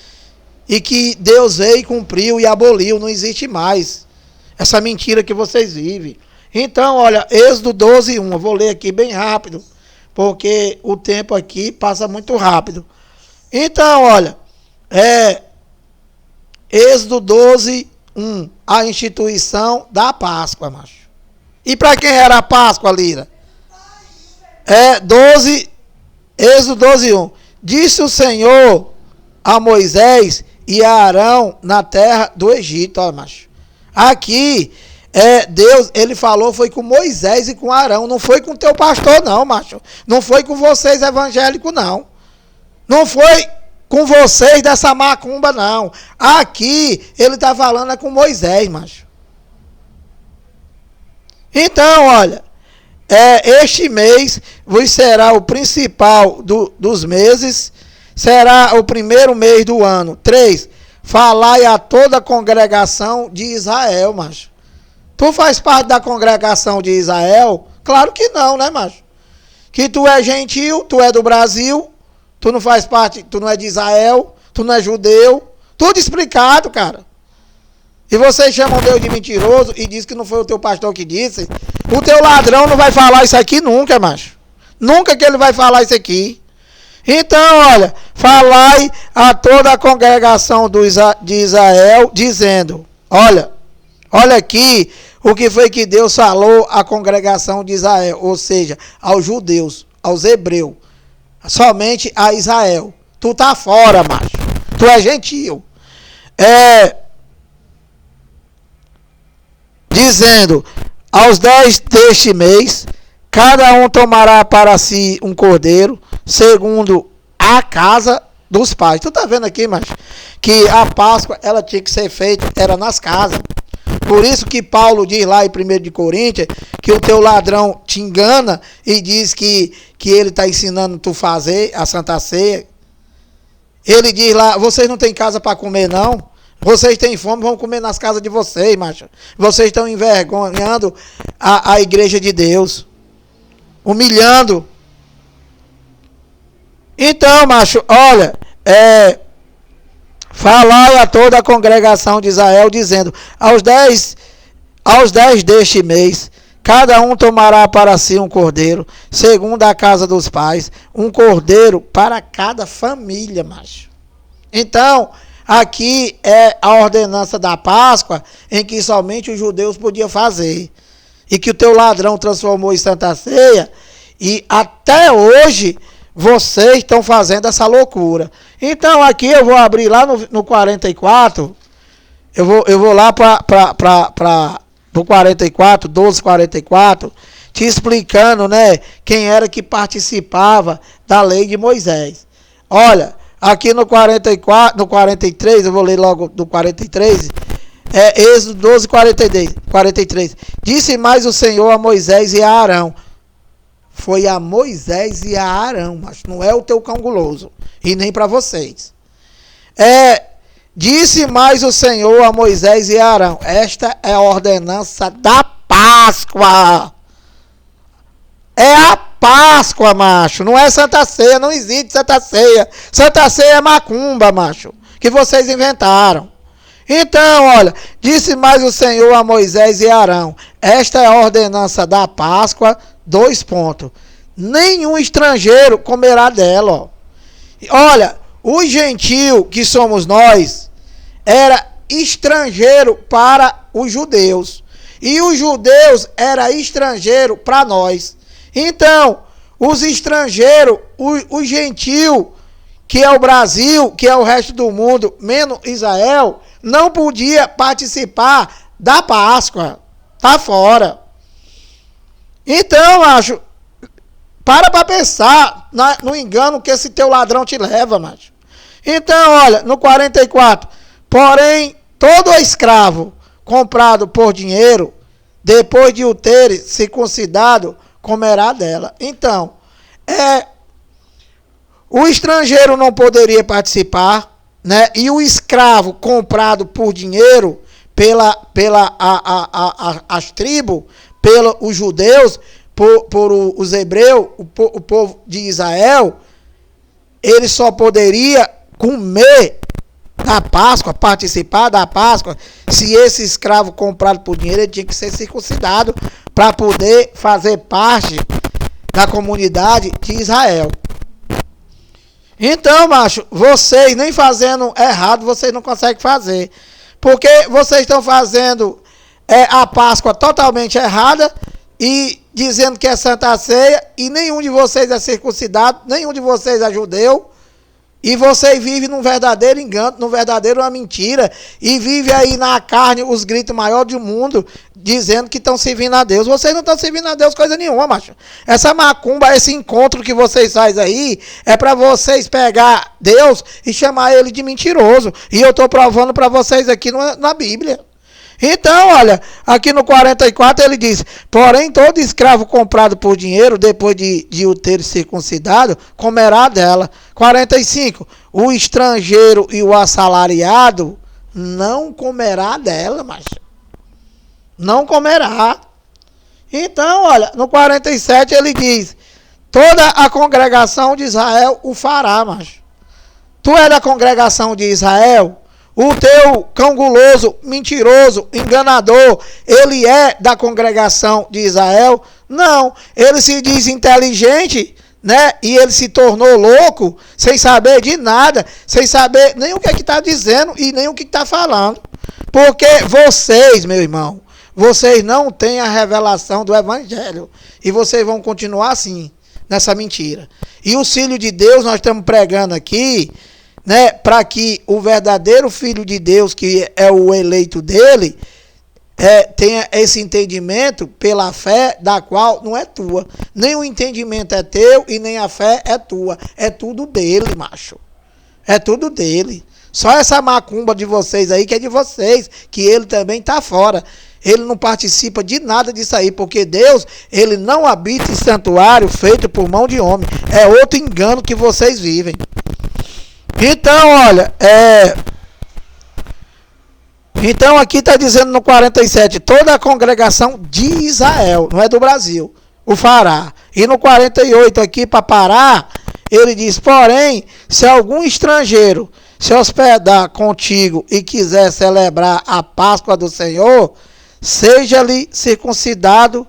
E que Deus veio e cumpriu e aboliu. Não existe mais essa mentira que vocês vivem. Então, olha, Êxodo 12:1, eu vou ler aqui bem rápido, porque o tempo aqui passa muito rápido. Então, olha, Êxodo 12:1, a instituição da Páscoa, macho. E para quem era a Páscoa, Lira? Êxodo 12:1, disse o Senhor a Moisés e a Arão na terra do Egito, ó, macho. Aqui, Deus, ele falou, foi com Moisés e com Arão, não foi com teu pastor não, macho. Não foi com vocês evangélicos não. Não foi com vocês dessa macumba não. Aqui, ele está falando com Moisés, macho. Então, olha, este mês vos será o principal dos meses, será o primeiro mês do ano. 3, falai a toda a congregação de Israel, macho. Tu faz parte da congregação de Israel? Claro que não, né, macho? Que tu é gentil, tu é do Brasil, tu não faz parte, tu não é de Israel, tu não é judeu. Tudo explicado, cara. E vocês chamam Deus de mentiroso e diz que não foi o teu pastor que disse. O teu ladrão não vai falar isso aqui nunca, macho. Nunca que ele vai falar isso aqui. Então, olha, falai a toda a congregação de Israel, dizendo, olha aqui o que foi que Deus falou à congregação de Israel, ou seja, aos judeus, aos hebreus. somente a Israel. Tu tá fora, macho. Tu é gentil. Dizendo, aos 10 deste mês, cada um tomará para si um cordeiro, segundo a casa dos pais. Tu tá vendo aqui, macho, que a Páscoa, ela tinha que ser feita, era nas casas. Por isso que Paulo diz lá em 1 de Coríntios, que o teu ladrão te engana e diz que ele está ensinando tu fazer a Santa Ceia. Ele diz lá, vocês não têm casa para comer não? Vocês têm fome, vão comer nas casas de vocês, macho. Vocês estão envergonhando a igreja de Deus. Humilhando. Então, macho, olha, falai a toda a congregação de Israel, dizendo, aos 10 deste mês, cada um tomará para si um cordeiro, segundo a casa dos pais, um cordeiro para cada família, macho. Então, aqui é a ordenança da Páscoa, em que somente os judeus podiam fazer. E que o teu ladrão transformou em Santa Ceia, e até hoje vocês estão fazendo essa loucura. Então aqui eu vou abrir lá no 44, eu vou lá para no 44, 12:44, te explicando, né, quem era que participava da lei de Moisés. Olha, aqui no 44, no 43, eu vou ler logo do 43, Êxodo 12:43. Disse mais o Senhor a Moisés e a Arão. Foi a Moisés e a Arão, mas não é o teu cão guloso, e nem para vocês. Disse mais o Senhor a Moisés e a Arão. Esta é a ordenança da Páscoa. É a Páscoa, macho. Não é Santa Ceia, não existe Santa Ceia. Santa Ceia é macumba, macho, que vocês inventaram. Então, olha, disse mais o Senhor a Moisés e a Arão. Esta é a ordenança da Páscoa, 2 pontos. Nenhum estrangeiro comerá dela, ó. Olha, o gentil que somos nós era estrangeiro para os judeus. E os judeus era estrangeiro para nós. Então, os estrangeiros, o gentil, que é o Brasil, que é o resto do mundo, menos Israel, não podia participar da Páscoa. Tá fora. Então, macho, para pensar no engano que esse teu ladrão te leva, macho. Então, olha, no 44, porém, todo escravo comprado por dinheiro, depois de o ter circuncidado, comerá dela. Então, o estrangeiro não poderia participar, né? E o escravo comprado por dinheiro as tribos, pelos judeus, por os hebreus, o povo de Israel, ele só poderia comer da Páscoa, participar da Páscoa, se esse escravo comprado por dinheiro, ele tinha que ser circuncidado para poder fazer parte da comunidade de Israel. Então, macho, vocês nem fazendo errado, vocês não conseguem fazer. Porque vocês estão fazendo a Páscoa totalmente errada e dizendo que é Santa Ceia, e nenhum de vocês é circuncidado, nenhum de vocês é judeu, e vocês vivem num verdadeiro engano, num verdadeiro uma mentira, e vive aí na carne os gritos maiores do mundo, dizendo que estão servindo a Deus. Vocês não estão servindo a Deus coisa nenhuma, macho. Essa macumba, esse encontro que vocês fazem aí, é para vocês pegar Deus e chamar ele de mentiroso. E eu estou provando para vocês aqui na Bíblia. Então, olha, aqui no 44 ele diz, porém todo escravo comprado por dinheiro, depois de o ter circuncidado, comerá dela. 45, o estrangeiro e o assalariado não comerá dela, mas não comerá. Então, olha, no 47 ele diz, toda a congregação de Israel o fará, mas tu é da congregação de Israel? O teu cão guloso, mentiroso, enganador, ele é da congregação de Israel? Não, ele se diz inteligente, né? E ele se tornou louco, sem saber de nada, sem saber nem o que está dizendo e nem o que está falando. Porque vocês, meu irmão, vocês não têm a revelação do Evangelho. E vocês vão continuar assim. nessa mentira. E o Filho de Deus, nós estamos pregando aqui, né, para que o verdadeiro Filho de Deus, que é o eleito dele, tenha esse entendimento pela fé da qual não é tua. Nem o entendimento é teu e nem a fé é tua. É tudo dele, macho. É tudo dele. Só essa macumba de vocês aí que é de vocês, que ele também está fora. Ele não participa de nada disso aí, porque Deus, ele não habita em santuário feito por mão de homem. É outro engano que vocês vivem. Então, olha, então aqui está dizendo no 47, toda a congregação de Israel, não é do Brasil, o fará. E no 48 aqui, para parar, ele diz, porém, se algum estrangeiro se hospedar contigo e quiser celebrar a Páscoa do Senhor, seja-lhe circuncidado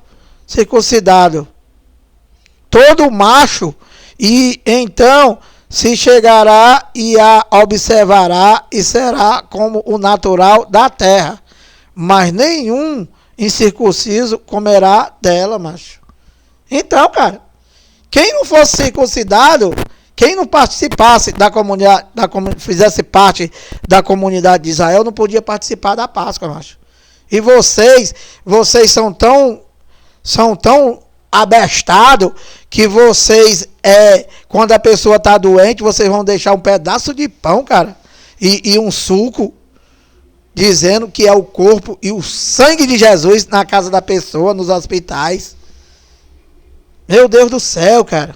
todo macho, e então se chegará e a observará e será como o natural da terra, mas nenhum incircunciso comerá dela, macho. Então, cara, quem não fosse circuncidado, quem não participasse da comunidade, fizesse parte da comunidade de Israel, não podia participar da Páscoa, macho. E vocês são tão abestados que vocês, quando a pessoa está doente, vocês vão deixar um pedaço de pão, cara, e um suco, dizendo que é o corpo e o sangue de Jesus na casa da pessoa, nos hospitais. Meu Deus do céu, cara.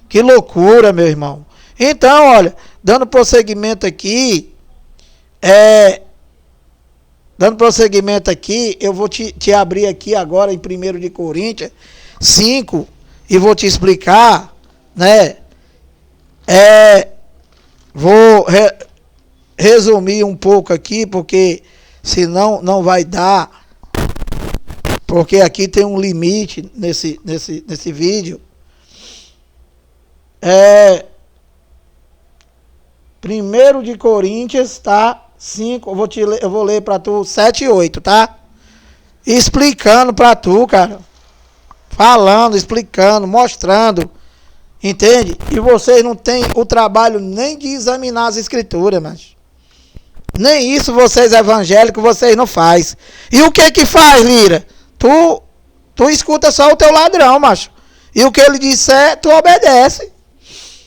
Que loucura, meu irmão. Então, olha, dando prosseguimento aqui, eu vou te abrir aqui agora em 1 de Coríntios 5 e vou te explicar, né? Vou resumir um pouco aqui, porque senão não vai dar, porque aqui tem um limite nesse vídeo. 1 de Coríntios, tá? 5, eu vou ler para tu 7 e 8, tá? Explicando para tu, cara. Falando, explicando, mostrando. Entende? E vocês não têm o trabalho nem de examinar as escrituras, mas nem isso vocês evangélicos, vocês não faz. E o que faz, Lira? Tu escuta só o teu ladrão, macho. E o que ele disser, tu obedece.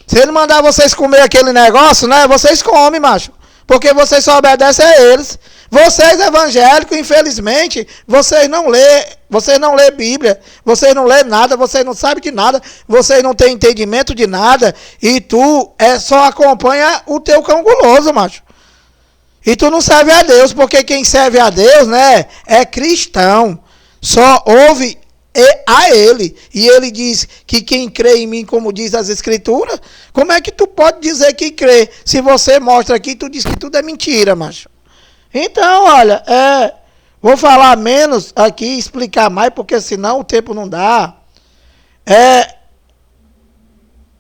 Se ele mandar vocês comer aquele negócio, né? Vocês comem, macho. Porque vocês só obedecem a eles. Vocês evangélicos, infelizmente, vocês não lê Bíblia, vocês não lê nada, vocês não sabem de nada, vocês não têm entendimento de nada, e tu só acompanha o teu cão guloso, macho. E tu não serve a Deus, porque quem serve a Deus, né, é cristão. Só ouve a ele. E ele diz que quem crê em mim, como diz as escrituras, como é que tu pode dizer que crê? Se você mostra aqui, tu diz que tudo é mentira, macho. Então, olha, vou falar menos aqui, explicar mais, porque senão o tempo não dá.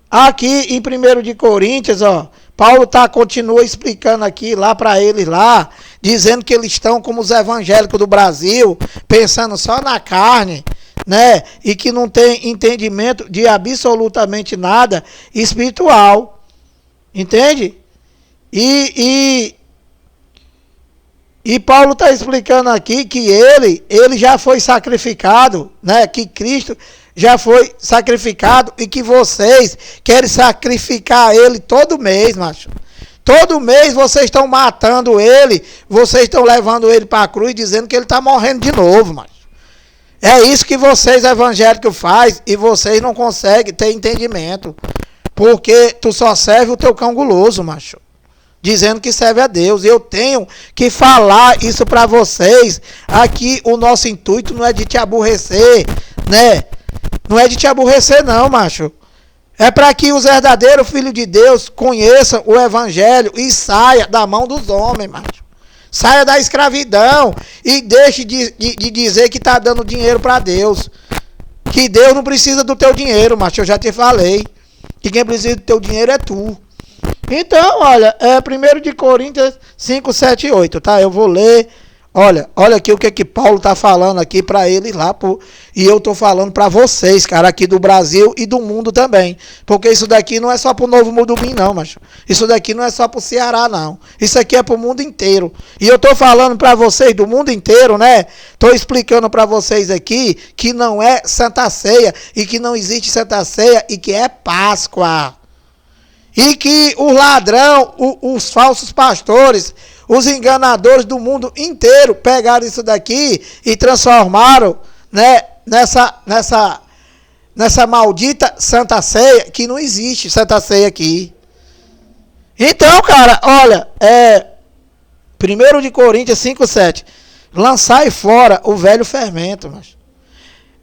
Aqui em 1 de Coríntios, ó, Paulo continua explicando aqui, lá para eles lá, dizendo que eles estão como os evangélicos do Brasil, pensando só na carne, né? E que não tem entendimento de absolutamente nada espiritual. Entende? E Paulo está explicando aqui que ele já foi sacrificado, né? Que Cristo já foi sacrificado e que vocês querem sacrificar ele todo mês, macho. Todo mês vocês estão matando ele, vocês estão levando ele para a cruz dizendo que ele está morrendo de novo, macho. É isso que vocês evangélicos fazem e vocês não conseguem ter entendimento. Porque tu só serve o teu cão guloso, macho. Dizendo que serve a Deus. Eu tenho que falar isso para vocês. Aqui o nosso intuito não é de te aborrecer, né? Não é de te aborrecer não, macho. É para que os verdadeiros filhos de Deus conheçam o evangelho e saia da mão dos homens, macho. Saia da escravidão e deixe de dizer que está dando dinheiro para Deus. Que Deus não precisa do teu dinheiro, macho. Eu já te falei. Que quem precisa do teu dinheiro é tu. Então, olha, 1 de Coríntios 5, 7 e 8, tá? Eu vou ler Olha aqui o que Paulo está falando aqui para eles lá, e eu estou falando para vocês, cara, aqui do Brasil e do mundo também. Porque isso daqui não é só para o Novo Mudumim, não, macho. Isso daqui não é só para o Ceará, não. Isso aqui é para o mundo inteiro. E eu estou falando para vocês do mundo inteiro, né? Estou explicando para vocês aqui que não é Santa Ceia, e que não existe Santa Ceia, e que é Páscoa. E que o ladrão, os falsos pastores, os enganadores do mundo inteiro pegaram isso daqui e transformaram, né, nessa maldita Santa Ceia, que não existe Santa Ceia aqui. Então, cara, olha, 1 de Coríntios 5:7, lançai fora o velho fermento, mas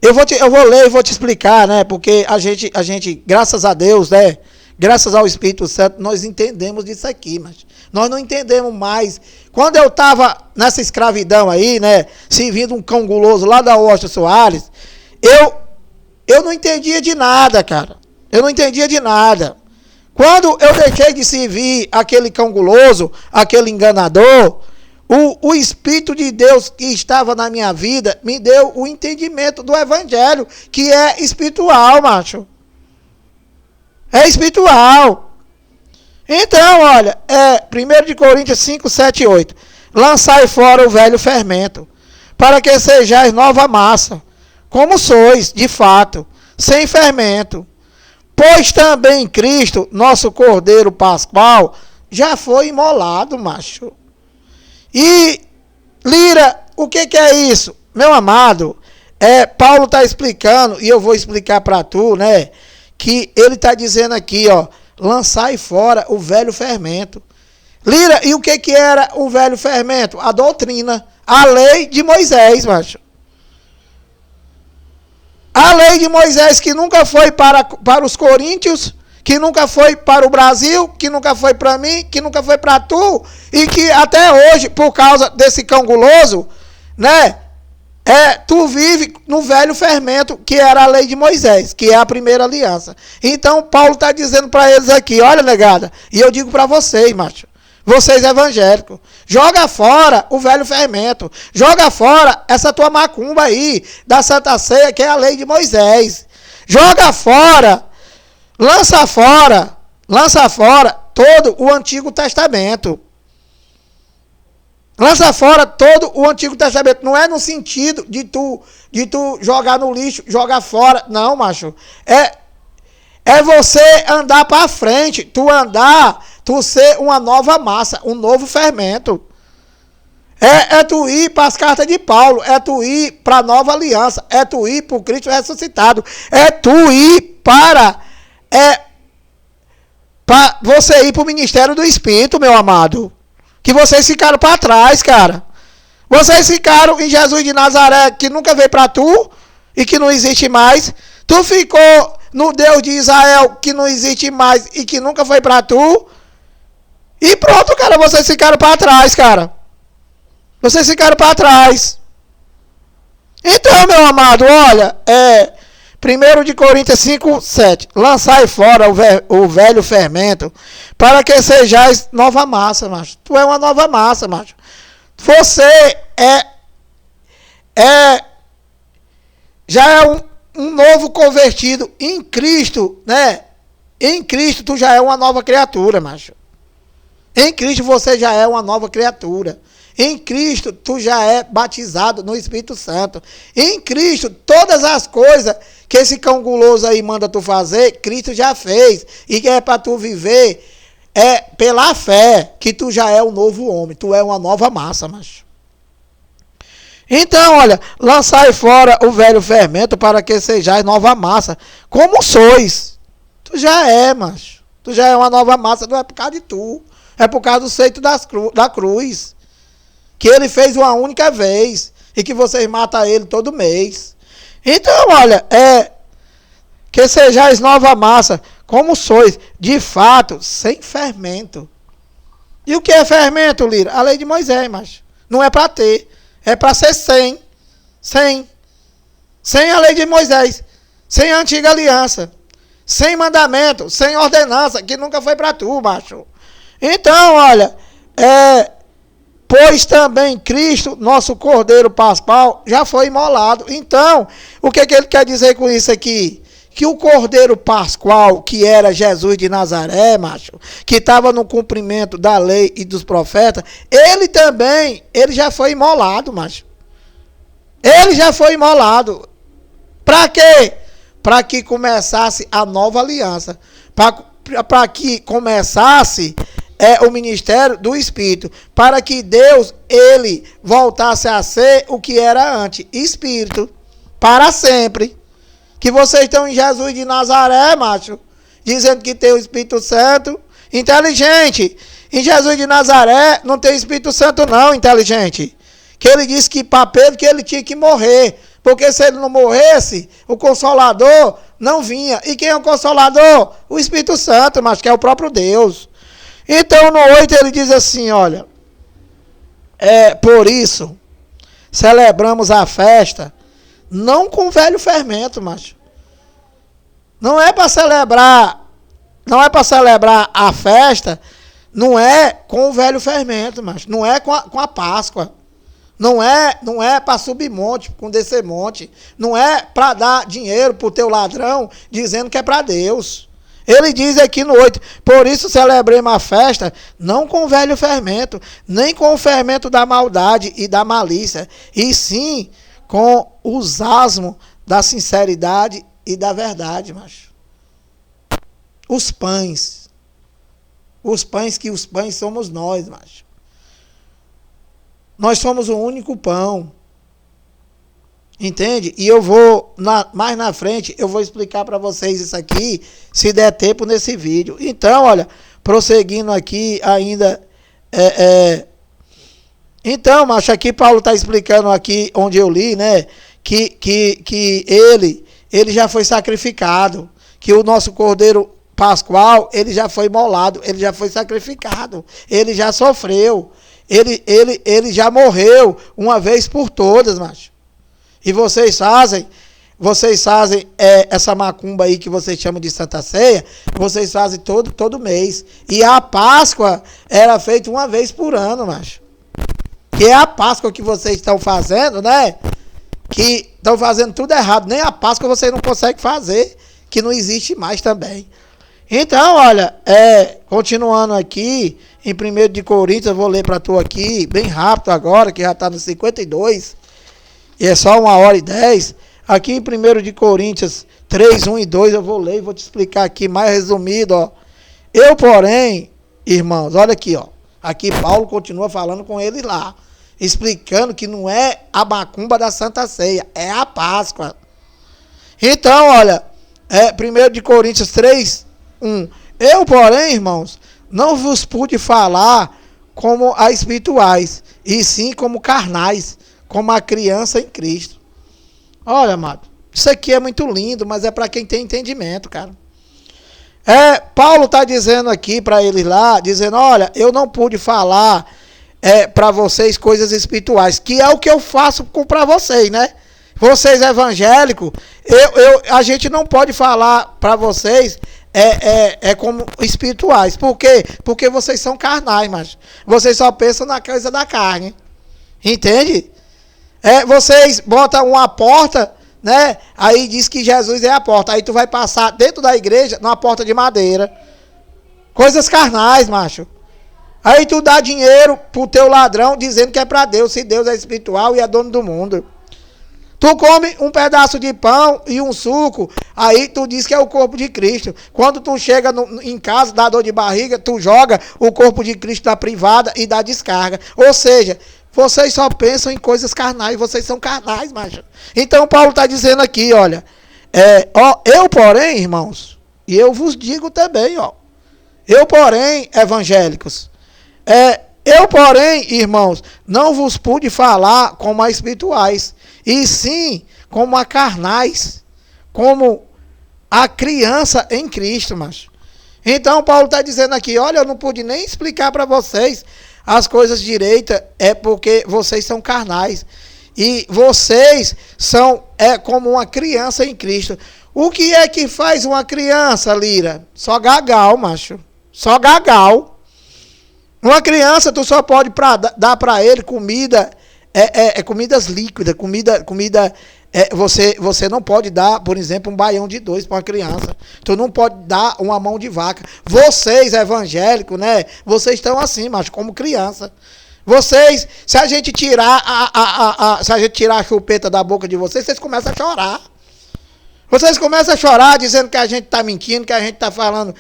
eu vou ler e vou te explicar, né, porque a gente, graças a Deus, né, graças ao Espírito Santo, nós entendemos disso aqui, mas nós não entendemos mais. Quando eu estava nessa escravidão aí, né, servindo um cão guloso lá da Washington Soares, eu não entendia de nada, cara. Eu não entendia de nada. Quando eu deixei de servir aquele cão guloso, aquele enganador, o Espírito de Deus que estava na minha vida me deu o entendimento do Evangelho, que é espiritual, macho. É espiritual. Então, olha, 1 de Coríntios 5, 7 e 8. Lançai fora o velho fermento, para que sejais nova massa, como sois, de fato, sem fermento. Pois também Cristo, nosso Cordeiro Pascual, já foi imolado, macho. E, Lira, o que é isso? Meu amado, Paulo está explicando, e eu vou explicar para tu, né? Que ele está dizendo aqui, ó, lançai fora o velho fermento. Lira, e o que era o velho fermento? A doutrina, a lei de Moisés, macho. A lei de Moisés que nunca foi para os coríntios, que nunca foi para o Brasil, que nunca foi para mim, que nunca foi para tu, e que até hoje, por causa desse cão guloso, né, tu vive no velho fermento, que era a lei de Moisés, que é a primeira aliança. Então, Paulo está dizendo para eles aqui, olha, negada, e eu digo para vocês, macho, vocês evangélicos, joga fora o velho fermento, joga fora essa tua macumba aí, da Santa Ceia, que é a lei de Moisés. Joga fora, lança fora todo o Antigo Testamento. Lança fora todo o Antigo Testamento. Não é no sentido de tu jogar no lixo, jogar fora. Não, macho. É você andar para frente. Tu ser uma nova massa, um novo fermento. É tu ir para as cartas de Paulo. É tu ir para a nova aliança. É tu ir para o Cristo ressuscitado. É tu ir para você ir para o ministério do Espírito, meu amado. Que vocês ficaram para trás, cara. Vocês ficaram em Jesus de Nazaré, que nunca veio para tu e que não existe mais. Tu ficou no Deus de Israel, que não existe mais e que nunca foi para tu. E pronto, cara, vocês ficaram para trás, cara. Vocês ficaram para trás. Então, meu amado, olha, 1 de Coríntios 5, 7. Lançai fora o velho fermento, para que sejais nova massa, macho. Tu é uma nova massa, macho. Você já é um novo convertido em Cristo, né? Em Cristo tu já é uma nova criatura, macho. Em Cristo você já é uma nova criatura. Em Cristo tu já é batizado no Espírito Santo. Em Cristo todas as coisas que esse cão guloso aí manda tu fazer, Cristo já fez. E que é para tu viver pela fé, que tu já é um novo homem. Tu é uma nova massa, macho. Então, olha, lançai fora o velho fermento para que sejais nova massa. Como sois? Tu já é, macho. Tu já é uma nova massa, não é por causa de tu. É por causa do seito da cruz. Que ele fez uma única vez. E que vocês matam ele todo mês. Então, olha, que sejais nova massa, como sois, de fato, sem fermento. E o que é fermento, Lira? A lei de Moisés, macho. Não é para ter. É para ser sem. Sem a lei de Moisés. Sem a antiga aliança. Sem mandamento. Sem ordenança. Que nunca foi para tu, macho. Então, olha. Pois também Cristo, nosso Cordeiro Pascual, já foi imolado. Então, o que ele quer dizer com isso aqui? Que o Cordeiro Pascual, que era Jesus de Nazaré, macho, que estava no cumprimento da lei e dos profetas, ele já foi imolado, macho. Ele já foi imolado. Para quê? Para que começasse a nova aliança. Para que começasse o ministério do Espírito. Para que Deus, ele voltasse a ser o que era antes. Espírito. Para sempre. Que vocês estão em Jesus de Nazaré, macho, dizendo que tem o Espírito Santo. Inteligente. Em Jesus de Nazaré não tem Espírito Santo não, inteligente. Que ele disse que para Pedro que ele tinha que morrer. Porque se ele não morresse, o Consolador não vinha. E quem é o Consolador? O Espírito Santo, macho, que é o próprio Deus. Então no 8 ele diz assim, olha. Por isso, celebramos a festa não com velho fermento, macho. Não é para celebrar a festa, não é com o velho fermento, macho. Não é com a Páscoa. Não é para subir monte, com descer monte. Não é para dar dinheiro pro teu ladrão, dizendo que é para Deus. Ele diz aqui no 8, por isso celebremos a festa, não com o velho fermento, nem com o fermento da maldade e da malícia, e sim com os asmos da sinceridade e da verdade, macho. Os pães somos nós, macho. Nós somos o único pão. Entende? E eu vou, mais na frente, eu vou explicar para vocês isso aqui, se der tempo nesse vídeo. Então, olha, prosseguindo aqui ainda, Então, macho, aqui Paulo está explicando aqui, onde eu li, né, que ele já foi sacrificado, que o nosso Cordeiro Pascual, ele já foi imolado, ele já foi sacrificado, ele já sofreu, ele já morreu uma vez por todas, macho. E vocês fazem essa macumba aí que vocês chamam de Santa Ceia, vocês fazem todo mês. E a Páscoa era feita uma vez por ano, macho. Que é a Páscoa que vocês estão fazendo, né? Que estão fazendo tudo errado. Nem a Páscoa vocês não conseguem fazer, que não existe mais também. Então, olha, continuando aqui, em 1 de Coríntios, eu vou ler para tu aqui, bem rápido agora, que já está no 52, e é só 1h10. Aqui em 1 de Coríntios 3, 1 e 2, eu vou ler e vou te explicar aqui mais resumido, ó. Eu, porém, irmãos, olha aqui, ó. Aqui Paulo continua falando com ele lá, explicando que não é a macumba da Santa Ceia, é a Páscoa. Então, olha, 1 de Coríntios 3, 1. Eu, porém, irmãos, não vos pude falar como a espirituais, e sim como carnais, como a criança em Cristo. Olha, amado, isso aqui é muito lindo, mas é para quem tem entendimento, cara. Paulo está dizendo aqui para eles lá, dizendo, olha, eu não pude falar para vocês coisas espirituais, que é o que eu faço para vocês, né? Vocês evangélicos, a gente não pode falar para vocês como espirituais. Por quê? Porque vocês são carnais, mas vocês só pensam na coisa da carne. Entende? Vocês botam uma porta, né? Aí diz que Jesus é a porta. Aí tu vai passar dentro da igreja numa porta de madeira. Coisas carnais, macho. Aí tu dá dinheiro pro teu ladrão dizendo que é para Deus, se Deus é espiritual e é dono do mundo. Tu come um pedaço de pão e um suco, aí tu diz que é o corpo de Cristo. Quando tu chega em casa, dá dor de barriga, tu joga o corpo de Cristo na privada e dá descarga. Ou seja, vocês só pensam em coisas carnais, vocês são carnais, macho. Então Paulo está dizendo aqui, olha, eu porém, irmãos, e eu vos digo também, ó, eu porém, evangélicos, eu porém, irmãos, não vos pude falar como a espirituais, e sim como a carnais, como a criança em Cristo, macho. Então Paulo está dizendo aqui, olha, eu não pude nem explicar para vocês as coisas direitas, porque vocês são carnais. E vocês são como uma criança em Cristo. O que é que faz uma criança, Lira? Só gagal, macho. Só gagal. Uma criança, tu só pode dar para ele comida, comidas líquidas, comida. Você não pode dar, por exemplo, um baião de 2 para uma criança. Tu não pode dar uma mão de vaca. Vocês, evangélicos, né? Vocês estão assim, mas como criança. Vocês, se a gente tirar a chupeta da boca de vocês, vocês começam a chorar. Vocês começam a chorar dizendo que a gente está mentindo, que a gente está falando,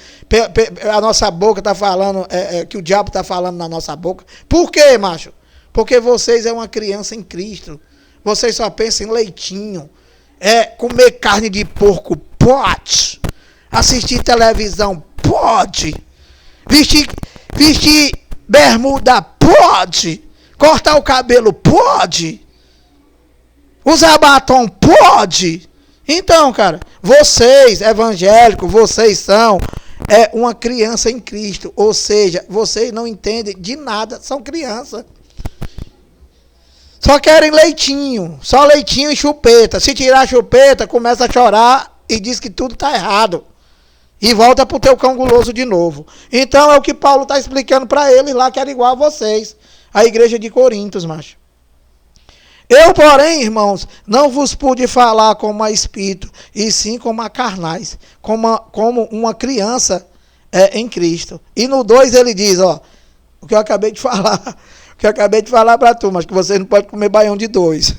a nossa boca está falando, que o diabo está falando na nossa boca. Por quê, macho? Porque vocês é uma criança em Cristo. Vocês só pensam em leitinho. Comer carne de porco, pode. Assistir televisão, pode. Vestir bermuda, pode. Cortar o cabelo, pode. Usar batom, pode. Então, cara, vocês, evangélicos, vocês são uma criança em Cristo. Ou seja, vocês não entendem de nada, são crianças. Só querem leitinho, só leitinho e chupeta. Se tirar a chupeta, começa a chorar e diz que tudo está errado. E volta para o teu cão guloso de novo. Então é o que Paulo está explicando para eles lá, que era igual a vocês. A igreja de Corintos, macho. Eu, porém, irmãos, não vos pude falar como a espírito, e sim como a carnais, como uma criança em Cristo. E no 2 ele diz, ó, o que eu acabei de falar, para tu, mas que você não pode comer baião de 2.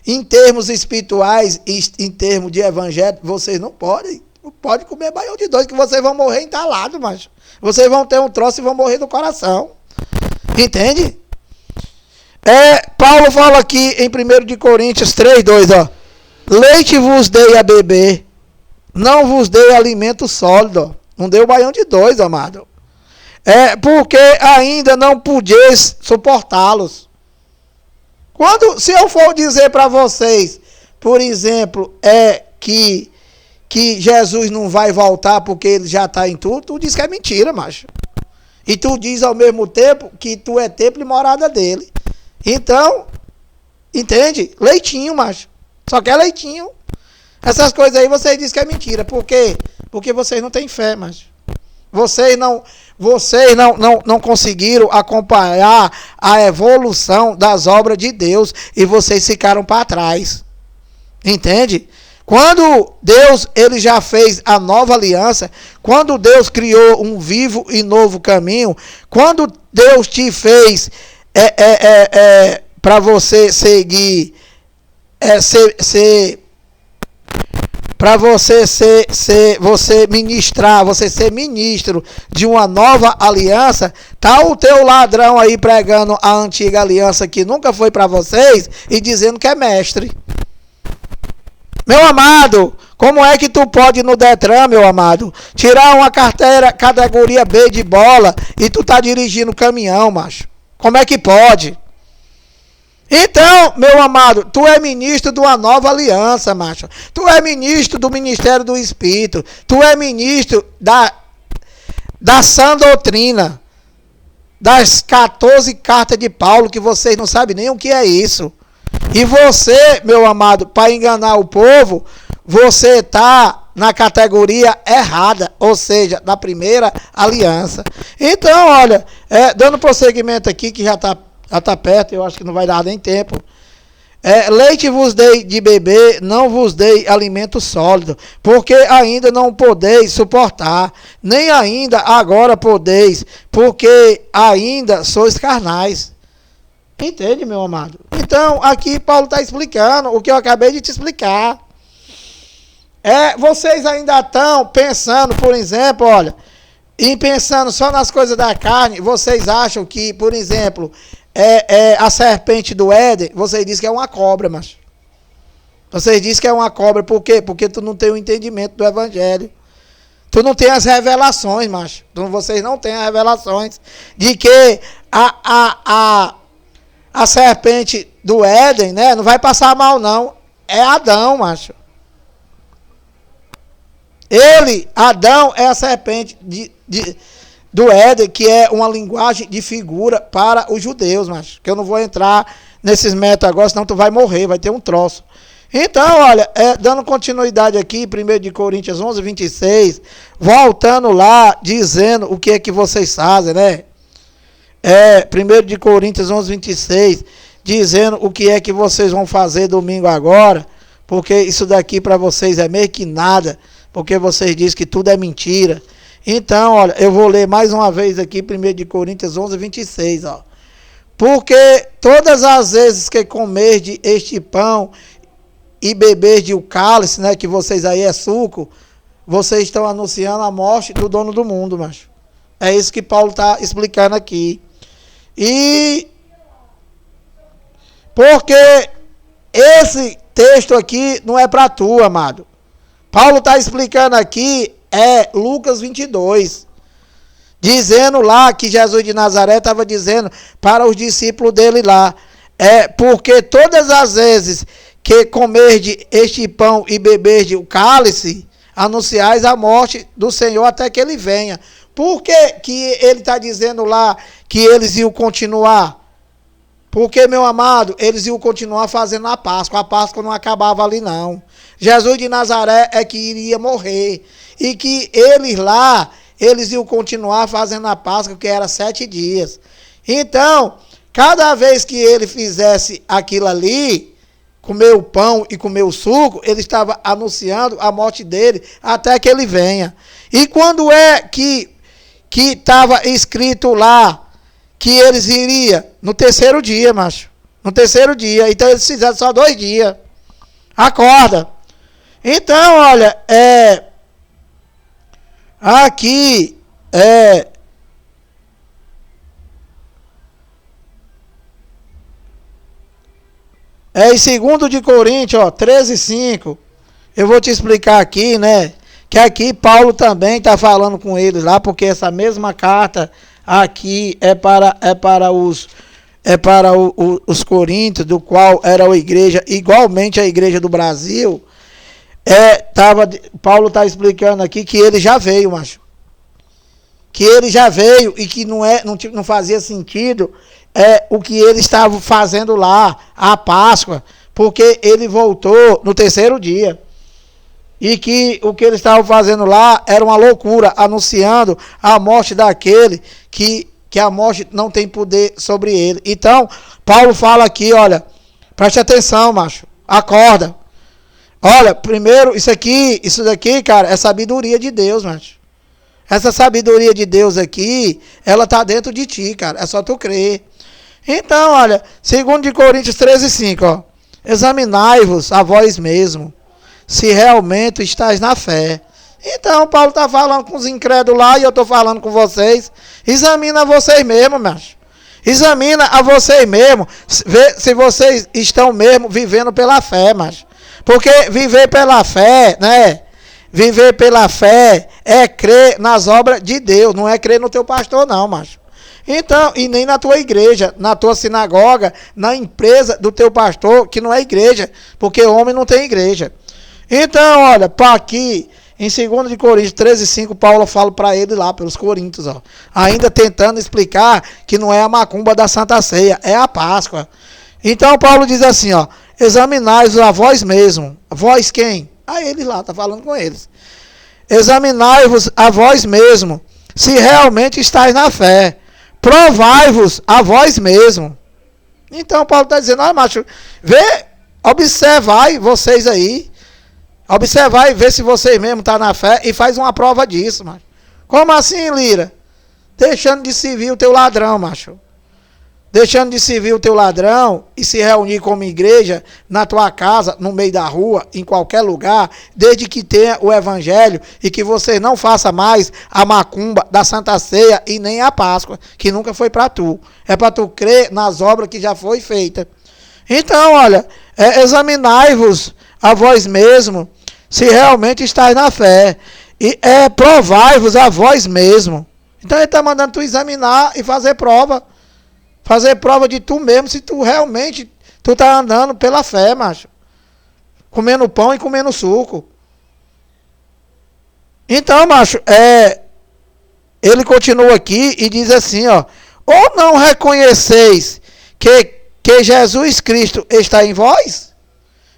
Em termos espirituais, em termos de evangelho, vocês não podem comer baião de 2, que vocês vão morrer entalado, mas vocês vão ter um troço e vão morrer do coração. Entende? Paulo fala aqui em 1 de Coríntios 3:2, ó. Leite vos dei a beber, não vos dei alimento sólido. Ó. Não dei o baião de 2, amado. Porque ainda não podeis suportá-los. Se eu for dizer para vocês, por exemplo, que Jesus não vai voltar porque ele já está em tudo, tu diz que é mentira, macho. E tu diz ao mesmo tempo que tu é templo e morada dele. Então, entende? Leitinho, macho. Só quer leitinho. Essas coisas aí vocês dizem que é mentira. Por quê? Porque vocês não têm fé, macho. Vocês não conseguiram acompanhar a evolução das obras de Deus e vocês ficaram para trás. Entende? Quando Deus ele já fez a nova aliança, quando Deus criou um vivo e novo caminho, quando Deus te fez para você seguir, para você ser ministro de uma nova aliança, tá o teu ladrão aí pregando a antiga aliança que nunca foi para vocês e dizendo que é mestre. Meu amado, como é que tu pode no Detran, meu amado, tirar uma carteira categoria B de bola e tu tá dirigindo caminhão, macho? Como é que pode? Então, meu amado, tu é ministro de uma nova aliança, macho. Tu é ministro do Ministério do Espírito. Tu é ministro da sã doutrina. Das 14 cartas de Paulo, que vocês não sabem nem o que é isso. E você, meu amado, para enganar o povo, você está na categoria errada, ou seja, da primeira aliança. Então, olha, dando prosseguimento aqui, que já está perto, eu acho que não vai dar nem tempo. Leite vos dei de beber, não vos dei alimento sólido, porque ainda não podeis suportar, nem ainda agora podeis, porque ainda sois carnais. Entende, meu amado? Então, aqui Paulo está explicando o que eu acabei de te explicar. Vocês ainda estão pensando, por exemplo, olha, e pensando só nas coisas da carne, vocês acham que, por exemplo, a serpente do Éden, vocês dizem que é uma cobra, mas vocês dizem que é uma cobra, por quê? Porque tu não tem o entendimento do evangelho. Tu não tem as revelações, macho. Vocês não têm as revelações de que a serpente do Éden, né, não vai passar mal, não. É Adão, macho. Adão é a serpente do Éden, que é uma linguagem de figura para os judeus, macho. Que eu não vou entrar nesses métodos agora, senão tu vai morrer, vai ter um troço. Então, olha, dando continuidade aqui, 1 de Coríntios 11, 26, voltando lá, dizendo o que é que vocês fazem, né? 1 de Coríntios 11, 26, dizendo o que é que vocês vão fazer domingo agora, porque isso daqui para vocês é meio que nada, porque vocês dizem que tudo é mentira. Então, olha, eu vou ler mais uma vez aqui, 1 de Coríntios 11, 26, ó. Porque todas as vezes que comerdes este pão e beberdes o cálice, né, que vocês aí é suco, vocês estão anunciando a morte do dono do mundo, macho. É isso que Paulo está explicando aqui. E porque esse texto aqui não é para tu, amado. Paulo está explicando aqui, Lucas 22, dizendo lá que Jesus de Nazaré estava dizendo para os discípulos dele lá, porque todas as vezes que comerdes este pão e beberdes o cálice, anunciais a morte do Senhor até que ele venha. Por que ele está dizendo lá que eles iam continuar? Porque, meu amado, eles iam continuar fazendo a Páscoa não acabava ali não. Jesus de Nazaré é que iria morrer, e que eles iam continuar fazendo a Páscoa, que era 7 dias. Então, cada vez que ele fizesse aquilo ali, comer o pão e comer o suco, ele estava anunciando a morte dele até que ele venha. E quando é que estava escrito lá que eles iriam? No terceiro dia, macho. No terceiro dia. Então eles fizeram só 2 dias. Acorda. Então, olha, aqui em 2 de Coríntios, 13:5, eu vou te explicar aqui, né, que aqui Paulo também está falando com eles lá, porque essa mesma carta aqui é para os coríntios, do qual era a igreja, igualmente a igreja do Brasil. Paulo está explicando aqui que ele já veio, macho. Que ele já veio e que não fazia sentido o que ele estava fazendo lá, a Páscoa, porque ele voltou no terceiro dia. E que o que ele estava fazendo lá era uma loucura, anunciando a morte daquele que a morte não tem poder sobre ele. Então, Paulo fala aqui, olha, preste atenção, macho, acorda. Olha, primeiro, isso daqui, cara, é sabedoria de Deus, macho. Essa sabedoria de Deus aqui, ela está dentro de ti, cara, é só tu crer. Então, olha, 2 de Coríntios 13:5, ó, examinai-vos a vós mesmo, se realmente estáis na fé. Então, Paulo está falando com os incrédulos lá e eu estou falando com vocês. Examina a vocês mesmos, macho. Examina a vocês mesmos, vê se vocês estão mesmo vivendo pela fé, macho. Porque viver pela fé, né? Viver pela fé é crer nas obras de Deus, não é crer no teu pastor não, macho. Então, e nem na tua igreja, na tua sinagoga, na empresa do teu pastor, que não é igreja, porque homem não tem igreja. Então, olha, para aqui, em 2 de Coríntios 13:5, Paulo fala para ele lá, pelos coríntios, ó, ainda tentando explicar que não é a macumba da Santa Ceia, é a Páscoa. Então, Paulo diz assim, ó, examinai-vos a vós mesmo. Vós quem? A eles lá, está falando com eles. Examinai-vos a vós mesmo, se realmente estáis na fé. Provai-vos a vós mesmo. Então, Paulo está dizendo, olha, macho, observai vocês aí. Observar e ver se vocês mesmo estão na fé e faz uma prova disso, macho. Como assim, Lira? Deixando de servir o teu ladrão, macho. Deixando de servir o teu ladrão e se reunir como igreja na tua casa, no meio da rua, em qualquer lugar, desde que tenha o evangelho e que você não faça mais a macumba da Santa Ceia e nem a Páscoa, que nunca foi para tu. É para tu crer nas obras que já foi feita. Então, olha, examinai-vos a vós mesmo, se realmente estáis na fé, e provai-vos a vós mesmo. Então ele está mandando tu examinar e fazer prova de tu mesmo, se tu realmente está andando pela fé, macho, comendo pão e comendo suco. Então, macho, ele continua aqui e diz assim, ó, ou não reconheceis que Jesus Cristo está em vós?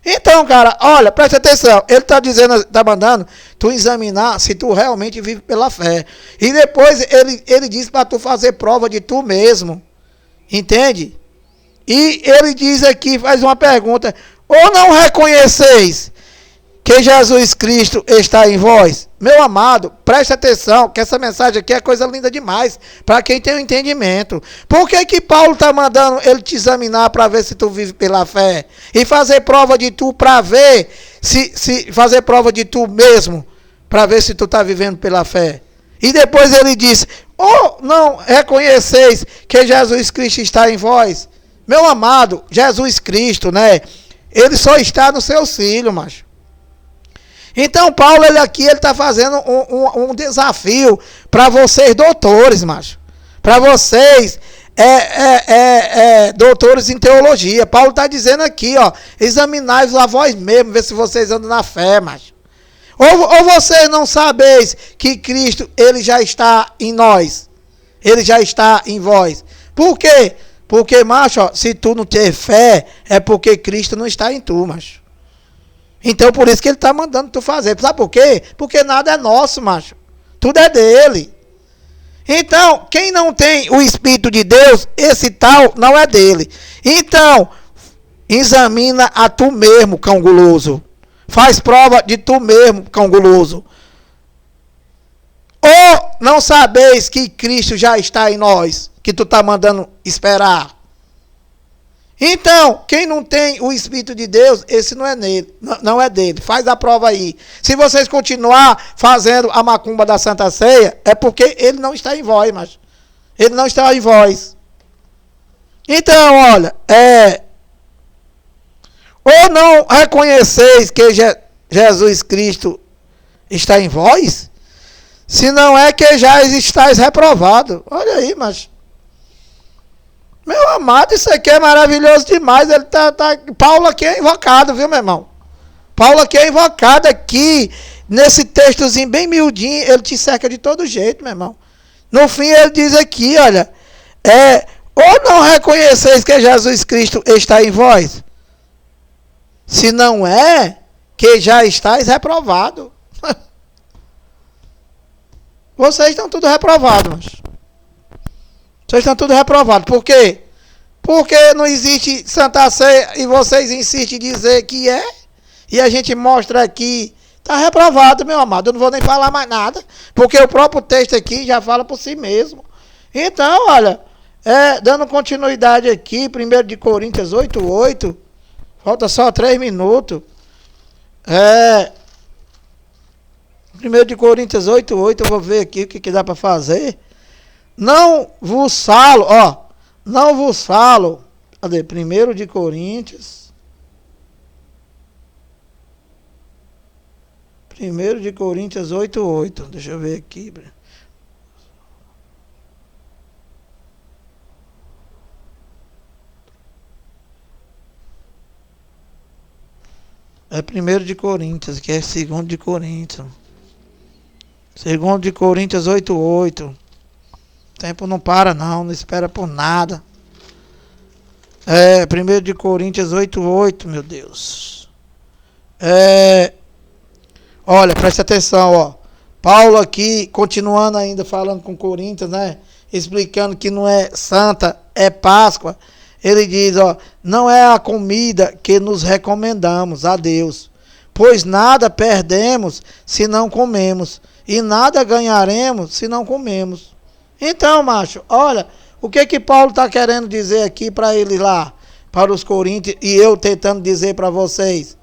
Então, cara, olha, presta atenção. Ele está dizendo, está mandando tu examinar se tu realmente vive pela fé. E depois ele diz para tu fazer prova de tu mesmo. Entende? E ele diz aqui, faz uma pergunta: ou não reconheceis que Jesus Cristo está em vós? Meu amado, preste atenção, que essa mensagem aqui é coisa linda demais, para quem tem um entendimento. Por que Paulo está mandando ele te examinar para ver se tu vive pela fé? E fazer prova de tu para ver, se fazer prova de tu mesmo, para ver se tu está vivendo pela fé. E depois ele diz: ou não reconheceis que Jesus Cristo está em vós? Meu amado, Jesus Cristo, né? Ele só está no seu filho, macho. Então, Paulo, ele está fazendo um desafio para vocês, doutores, macho. Para vocês, doutores em teologia. Paulo está dizendo aqui, ó, examinai-vos a vós mesmos, ver se vocês andam na fé, macho. Ou vocês não sabeis que Cristo, ele já está em nós. Ele já está em vós. Por quê? Porque, macho, ó, se tu não ter fé, é porque Cristo não está em tu, macho. Então, por isso que ele está mandando tu fazer. Sabe por quê? Porque nada é nosso, macho. Tudo é dele. Então, quem não tem o Espírito de Deus, esse tal não é dele. Então, examina a tu mesmo, cão guloso. Faz prova de tu mesmo, cão guloso. Ou não sabeis que Cristo já está em nós, que tu está mandando esperar. Então, quem não tem o Espírito de Deus, esse não é nele, não é dele. Faz a prova aí. Se vocês continuar fazendo a macumba da Santa Ceia, é porque ele não está em vós, mas ele não está em vós. Então, olha, ou não reconheceis que Jesus Cristo está em vós? Se não é que já estáis reprovado. Olha aí, mas meu amado, isso aqui é maravilhoso demais. Ele Paulo aqui é invocado, viu, meu irmão? Paulo aqui é invocado aqui, nesse textozinho bem miudinho, ele te cerca de todo jeito, meu irmão. No fim ele diz aqui, olha, ou não reconheceis que Jesus Cristo está em vós? Se não é, que já estáis reprovado. Vocês estão tudo reprovados, vocês estão tudo reprovados. Por quê? Porque não existe Santa Ceia e vocês insistem em dizer que é. E a gente mostra aqui. Está reprovado, meu amado. Eu não vou nem falar mais nada. Porque o próprio texto aqui já fala por si mesmo. Então, olha. Dando continuidade aqui. 1 de Coríntios 8:8. Falta só 3 minutos. 1 de Coríntios 8:8. Eu vou ver aqui o que dá para fazer. Não vos falo, não vos falo. Cadê? 1 de Coríntios. 1 de Coríntios 8:8. Deixa eu ver aqui. É 1 de Coríntios, que é 2 de Coríntios. 2 de Coríntios 8:8. O tempo não para não espera por nada. 1 de Coríntios 8:8, meu Deus. Olha, preste atenção, ó. Paulo aqui, continuando ainda falando com Coríntios, né? Explicando que não é santa, é Páscoa. Ele diz, ó, não é a comida que nos recomendamos a Deus, pois nada perdemos se não comemos, e nada ganharemos se não comemos. Então, macho, olha, o que Paulo está querendo dizer aqui para ele lá, para os coríntios, e eu tentando dizer para vocês.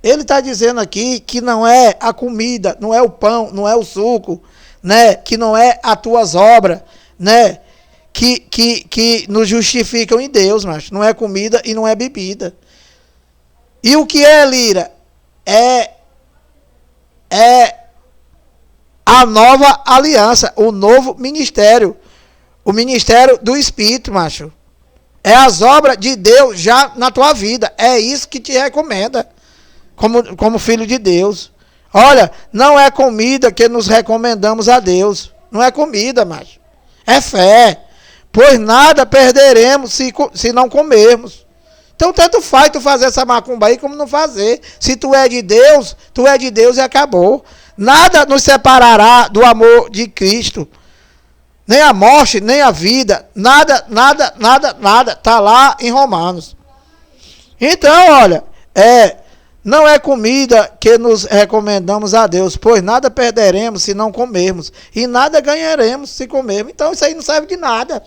Ele está dizendo aqui que não é a comida, não é o pão, não é o suco, né? Que não é as tuas obras, né? Que nos justificam em Deus, macho. Não é comida e não é bebida. E o que é, Lira? É a nova aliança, o novo ministério. O ministério do Espírito, macho. É as obras de Deus já na tua vida. É isso que te recomenda como filho de Deus. Olha, não é comida que nos recomendamos a Deus. Não é comida, macho. É fé. Pois nada perderemos se não comermos. Então, tanto faz tu fazer essa macumba aí como não fazer. Se tu é de Deus e acabou. Nada nos separará do amor de Cristo. Nem a morte, nem a vida. Nada. Está lá em Romanos. Então, olha, não é comida que nos recomendamos a Deus, pois nada perderemos se não comermos. E nada ganharemos se comermos. Então, isso aí não serve de nada.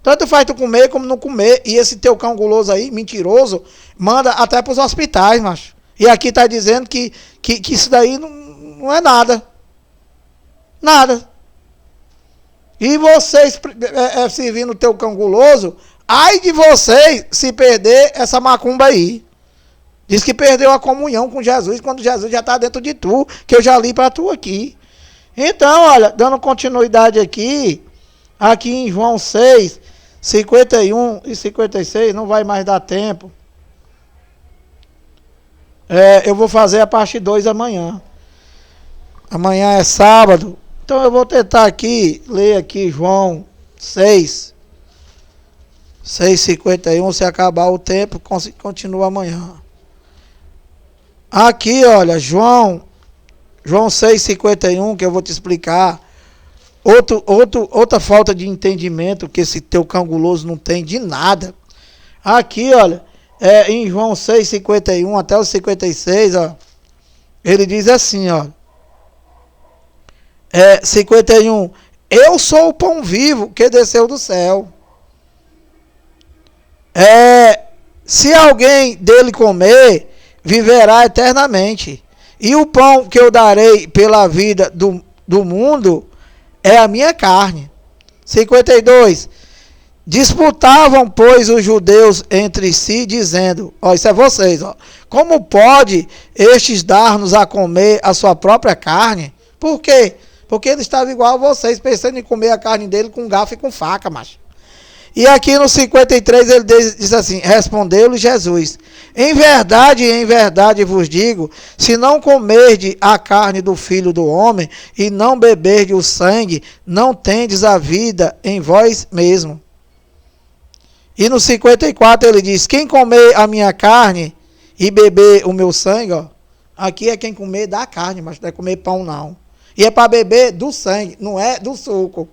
Tanto faz tu comer como não comer. E esse teu cão guloso aí, mentiroso, manda até para os hospitais, macho. E aqui está dizendo que isso daí não é nada. Nada. E vocês servindo o teu cão guloso, ai de vocês se perder essa macumba aí. Diz que perdeu a comunhão com Jesus, quando Jesus já está dentro de tu, que eu já li para tu aqui. Então, olha, dando continuidade aqui em João 6, 51 e 56, não vai mais dar tempo. Eu vou fazer a parte 2 amanhã. Amanhã é sábado. Então eu vou tentar aqui, ler aqui João 6, 51, se acabar o tempo, continua amanhã. Aqui, olha, João 6, 51, que eu vou te explicar. Outra falta de entendimento que esse teu cão guloso não tem de nada. Aqui, olha, em João 6, 51 até o 56, ó, ele diz assim, ó. 51, eu sou o pão vivo que desceu do céu. Se alguém dele comer, viverá eternamente. E o pão que eu darei pela vida do mundo é a minha carne. 52. Disputavam, pois, os judeus entre si, dizendo, ó, isso é vocês, ó, como pode estes dar-nos a comer a sua própria carne? Por quê? Porque ele estava igual a vocês, pensando em comer a carne dele com garfo e com faca, macho. E aqui no 53 ele diz assim, respondeu-lhe Jesus, em verdade vos digo, se não comerdes a carne do Filho do Homem e não beberdes o sangue, não tendes a vida em vós mesmo. E no 54 ele diz, quem comer a minha carne e beber o meu sangue, ó, aqui é quem comer da carne, mas não é comer pão não. E é para beber do sangue, não é do suco.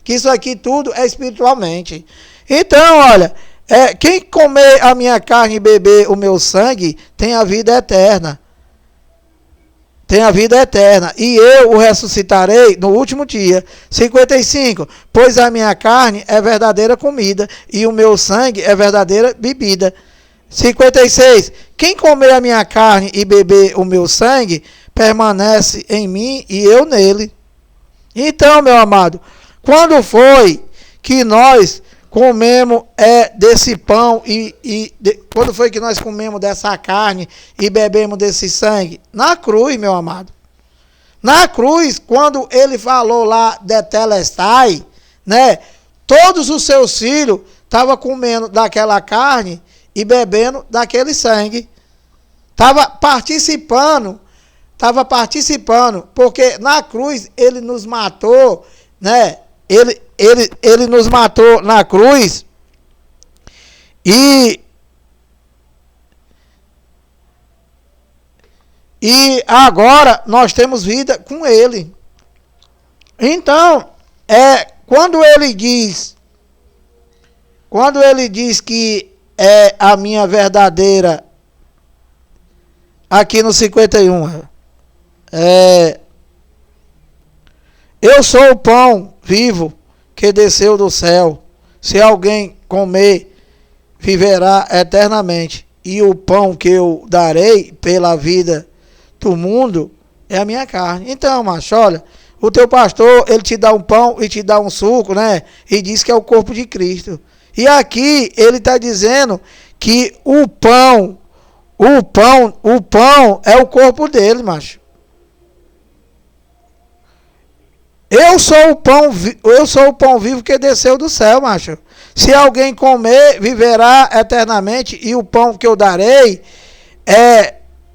Que isso aqui tudo é espiritualmente. Então, olha, quem comer a minha carne e beber o meu sangue, tem a vida eterna. Tem a vida eterna. E eu o ressuscitarei no último dia. 55. Pois a minha carne é verdadeira comida, e o meu sangue é verdadeira bebida. 56. Quem comer a minha carne e beber o meu sangue, permanece em mim e eu nele. Então, meu amado, quando foi que nós comemos desse pão quando foi que nós comemos dessa carne e bebemos desse sangue? Na cruz, meu amado. Na cruz, quando ele falou lá de Telestai, né? Todos os seus filhos estavam comendo daquela carne e bebendo daquele sangue. Estava participando, porque na cruz ele nos matou, né? Ele nos matou na cruz e agora nós temos vida com ele. Então, quando ele diz que é a minha verdadeira, aqui no 51, eu sou o pão vivo que desceu do céu. Se alguém comer, viverá eternamente. E o pão que eu darei pela vida do mundo é a minha carne. Então, macho, olha, o teu pastor, ele te dá um pão e te dá um suco, né? E diz que é o corpo de Cristo. E aqui ele está dizendo que o pão é o corpo dele, macho. Eu sou o pão vivo que desceu do céu, macho. Se alguém comer, viverá eternamente, e o pão que eu darei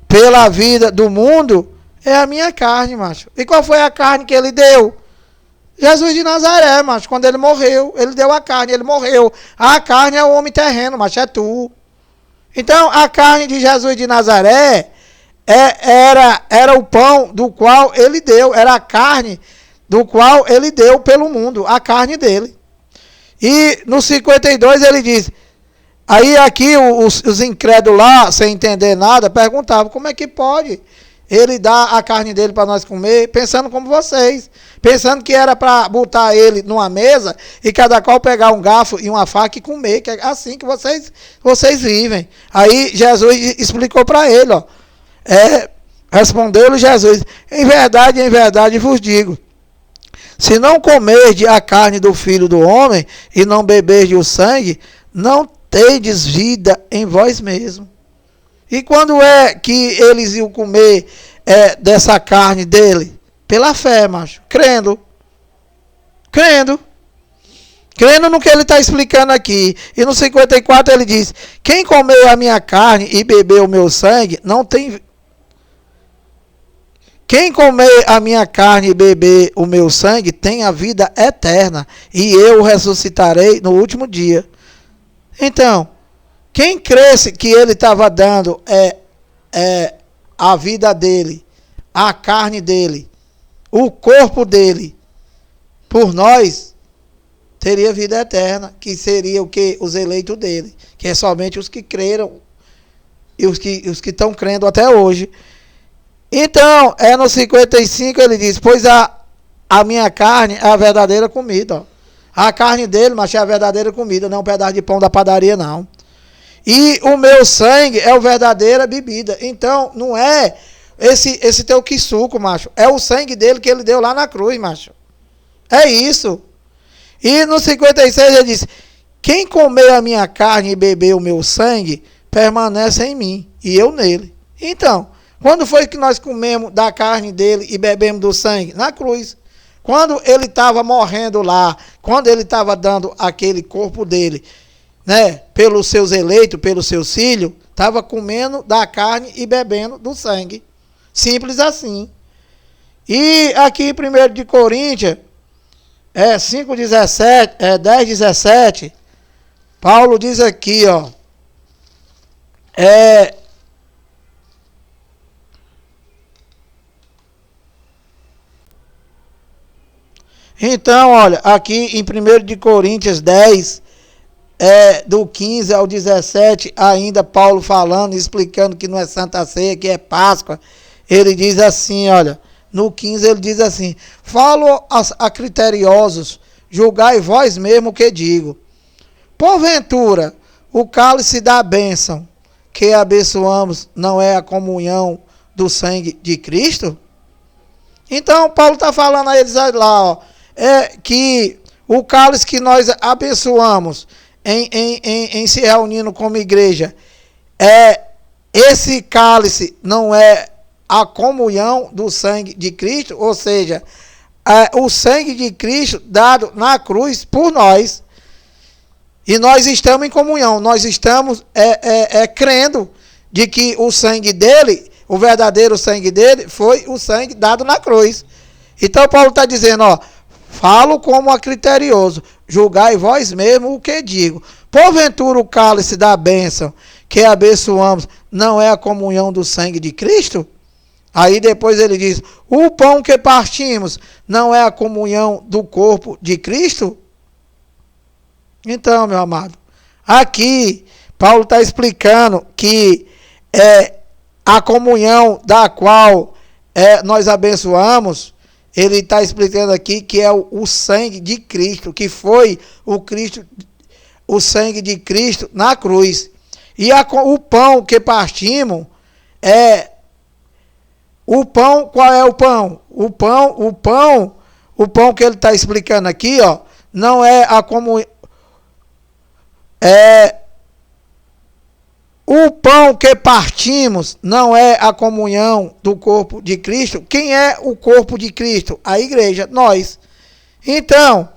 pela vida do mundo é a minha carne, macho. E qual foi a carne que ele deu? Jesus de Nazaré, macho. Quando ele morreu, ele deu a carne, ele morreu. A carne é o homem terreno, macho, é tu. Então, a carne de Jesus de Nazaré era o pão do qual ele deu, era a carne do qual ele deu pelo mundo, a carne dele. E no 52 ele diz, aí aqui os incrédulos lá, sem entender nada, perguntavam, como é que pode ele dar a carne dele para nós comer, pensando como vocês, pensando que era para botar ele numa mesa e cada qual pegar um garfo e uma faca e comer, que é assim que vocês vivem. Aí Jesus explicou para ele, ó, respondeu-lhe Jesus, em verdade vos digo, se não comerdes a carne do Filho do Homem e não beberdes o sangue, não tendes vida em vós mesmos. E quando é que eles iam comer dessa carne dele? Pela fé, macho. Crendo no que ele está explicando aqui. E no 54 ele diz, quem comer a minha carne e beber o meu sangue, não tem... Quem comer a minha carne e beber o meu sangue, tem a vida eterna, e eu o ressuscitarei no último dia. Então, quem cresce que ele estava dando a vida dele, a carne dele, o corpo dele, por nós, teria vida eterna, que seria o que? Os eleitos dele, que é somente os que creram e os que estão crendo até hoje. Então, no 55 ele diz, pois a minha carne é a verdadeira comida. Ó. A carne dele, mas é a verdadeira comida, não é um pedaço de pão da padaria, não. E o meu sangue é a verdadeira bebida. Então, não é esse teu quisuco, macho. É o sangue dele que ele deu lá na cruz, macho. É isso. E no 56 ele diz, quem comer a minha carne e beber o meu sangue, permanece em mim, e eu nele. Então, quando foi que nós comemos da carne dele e bebemos do sangue? Na cruz. Quando ele estava morrendo lá, quando ele estava dando aquele corpo dele, né, pelos seus eleitos, pelos seus filhos, estava comendo da carne e bebendo do sangue. Simples assim. E aqui em 1 de Coríntios, 5:17, 10:17, Paulo diz aqui, ó, então, olha, aqui em 1 de Coríntios 10, do 15 ao 17, ainda Paulo falando, explicando que não é Santa Ceia, que é Páscoa, ele diz assim, olha, no 15 ele diz assim, falo a criteriosos, julgai vós mesmo o que digo. Porventura, o cálice da bênção que abençoamos não é a comunhão do sangue de Cristo? Então, Paulo está falando a eles lá, ó, que o cálice que nós abençoamos em se reunindo como igreja, esse cálice não é a comunhão do sangue de Cristo, ou seja, o sangue de Cristo dado na cruz por nós, e nós estamos em comunhão, nós estamos crendo de que o sangue dele, o verdadeiro sangue dele, foi o sangue dado na cruz. Então Paulo está dizendo, ó, falo como a criterioso, julgai vós mesmo o que digo. Porventura o cálice da bênção que abençoamos não é a comunhão do sangue de Cristo? Aí depois ele diz, o pão que partimos não é a comunhão do corpo de Cristo? Então, meu amado, aqui Paulo está explicando que a comunhão da qual nós abençoamos, ele está explicando aqui que é o sangue de Cristo, que foi o sangue de Cristo na cruz. E o pão que partimos o pão, qual é o pão? O pão que ele está explicando aqui, ó, não é a comunhão. O pão que partimos não é a comunhão do corpo de Cristo. Quem é o corpo de Cristo? A igreja, nós. Então,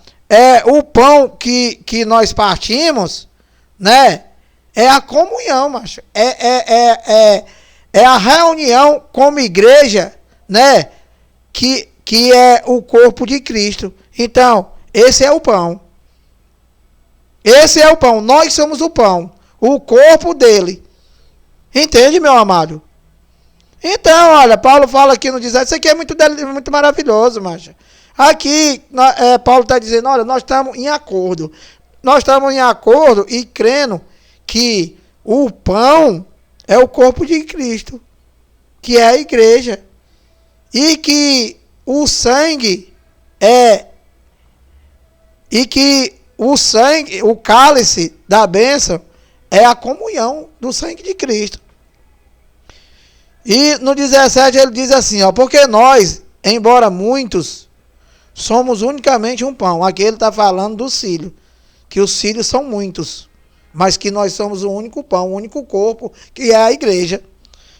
o pão que nós partimos, né? É a comunhão, macho. É a reunião como igreja, né? Que é o corpo de Cristo. Então, esse é o pão. Esse é o pão. Nós somos o pão. O corpo dele. Entende, meu amado? Então, olha, Paulo fala aqui no 17, isso aqui é muito maravilhoso, macho. Aqui, Paulo está dizendo, olha, nós estamos em acordo. Nós estamos em acordo e crendo que o pão é o corpo de Cristo, que é a igreja. E que o sangue o cálice da bênção é a comunhão do sangue de Cristo. E no 17 ele diz assim, ó, porque nós, embora muitos, somos unicamente um pão. Aqui ele está falando do cílio, que os cílios são muitos, mas que nós somos o único pão, o único corpo, que é a igreja.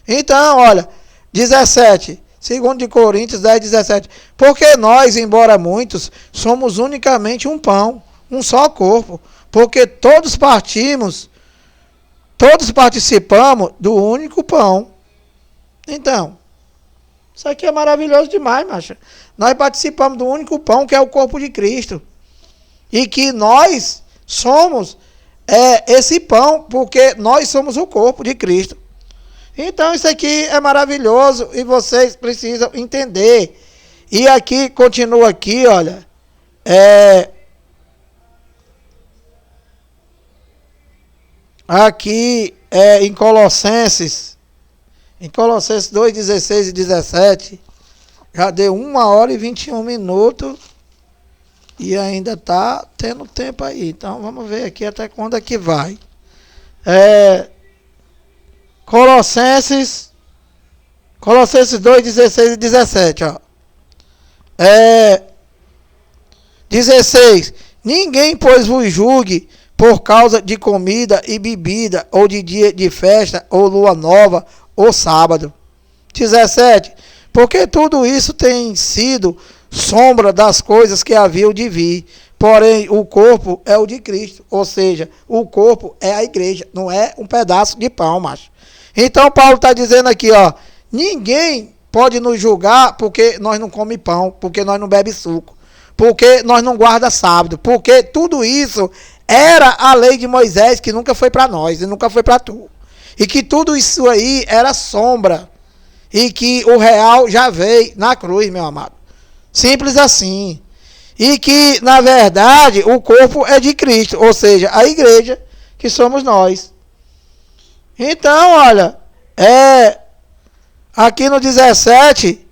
Então, olha, 17, 2 de Coríntios 10, 17. Porque nós, embora muitos, somos unicamente um pão, um só corpo, porque todos participamos do único pão. Então, isso aqui é maravilhoso demais, macho. Nós participamos do único pão, que é o corpo de Cristo. E que nós somos esse pão, porque nós somos o corpo de Cristo. Então, isso aqui é maravilhoso e vocês precisam entender. E aqui, continua aqui, olha. Aqui em Colossenses 2, 16 e 17, já deu 1h21 e ainda está tendo tempo aí. Então vamos ver aqui até quando é que vai. Colossenses 2, 16 e 17. Ó. 16. Ninguém, pois, vos julgue por causa de comida e bebida, ou de dia de festa, ou lua nova, ou sábado. 17. Porque tudo isso tem sido sombra das coisas que haviam de vir. Porém, o corpo é o de Cristo. Ou seja, o corpo é a igreja. Não é um pedaço de pão, macho. Então, Paulo está dizendo aqui, ó. Ninguém pode nos julgar porque nós não comemos pão, porque nós não bebemos suco, porque nós não guardamos sábado, porque tudo isso era a lei de Moisés, que nunca foi para nós e nunca foi para tu. E que tudo isso aí era sombra. E que o real já veio na cruz, meu amado. Simples assim. E que, na verdade, o corpo é de Cristo. Ou seja, a igreja, que somos nós. Então, olha, aqui no 17,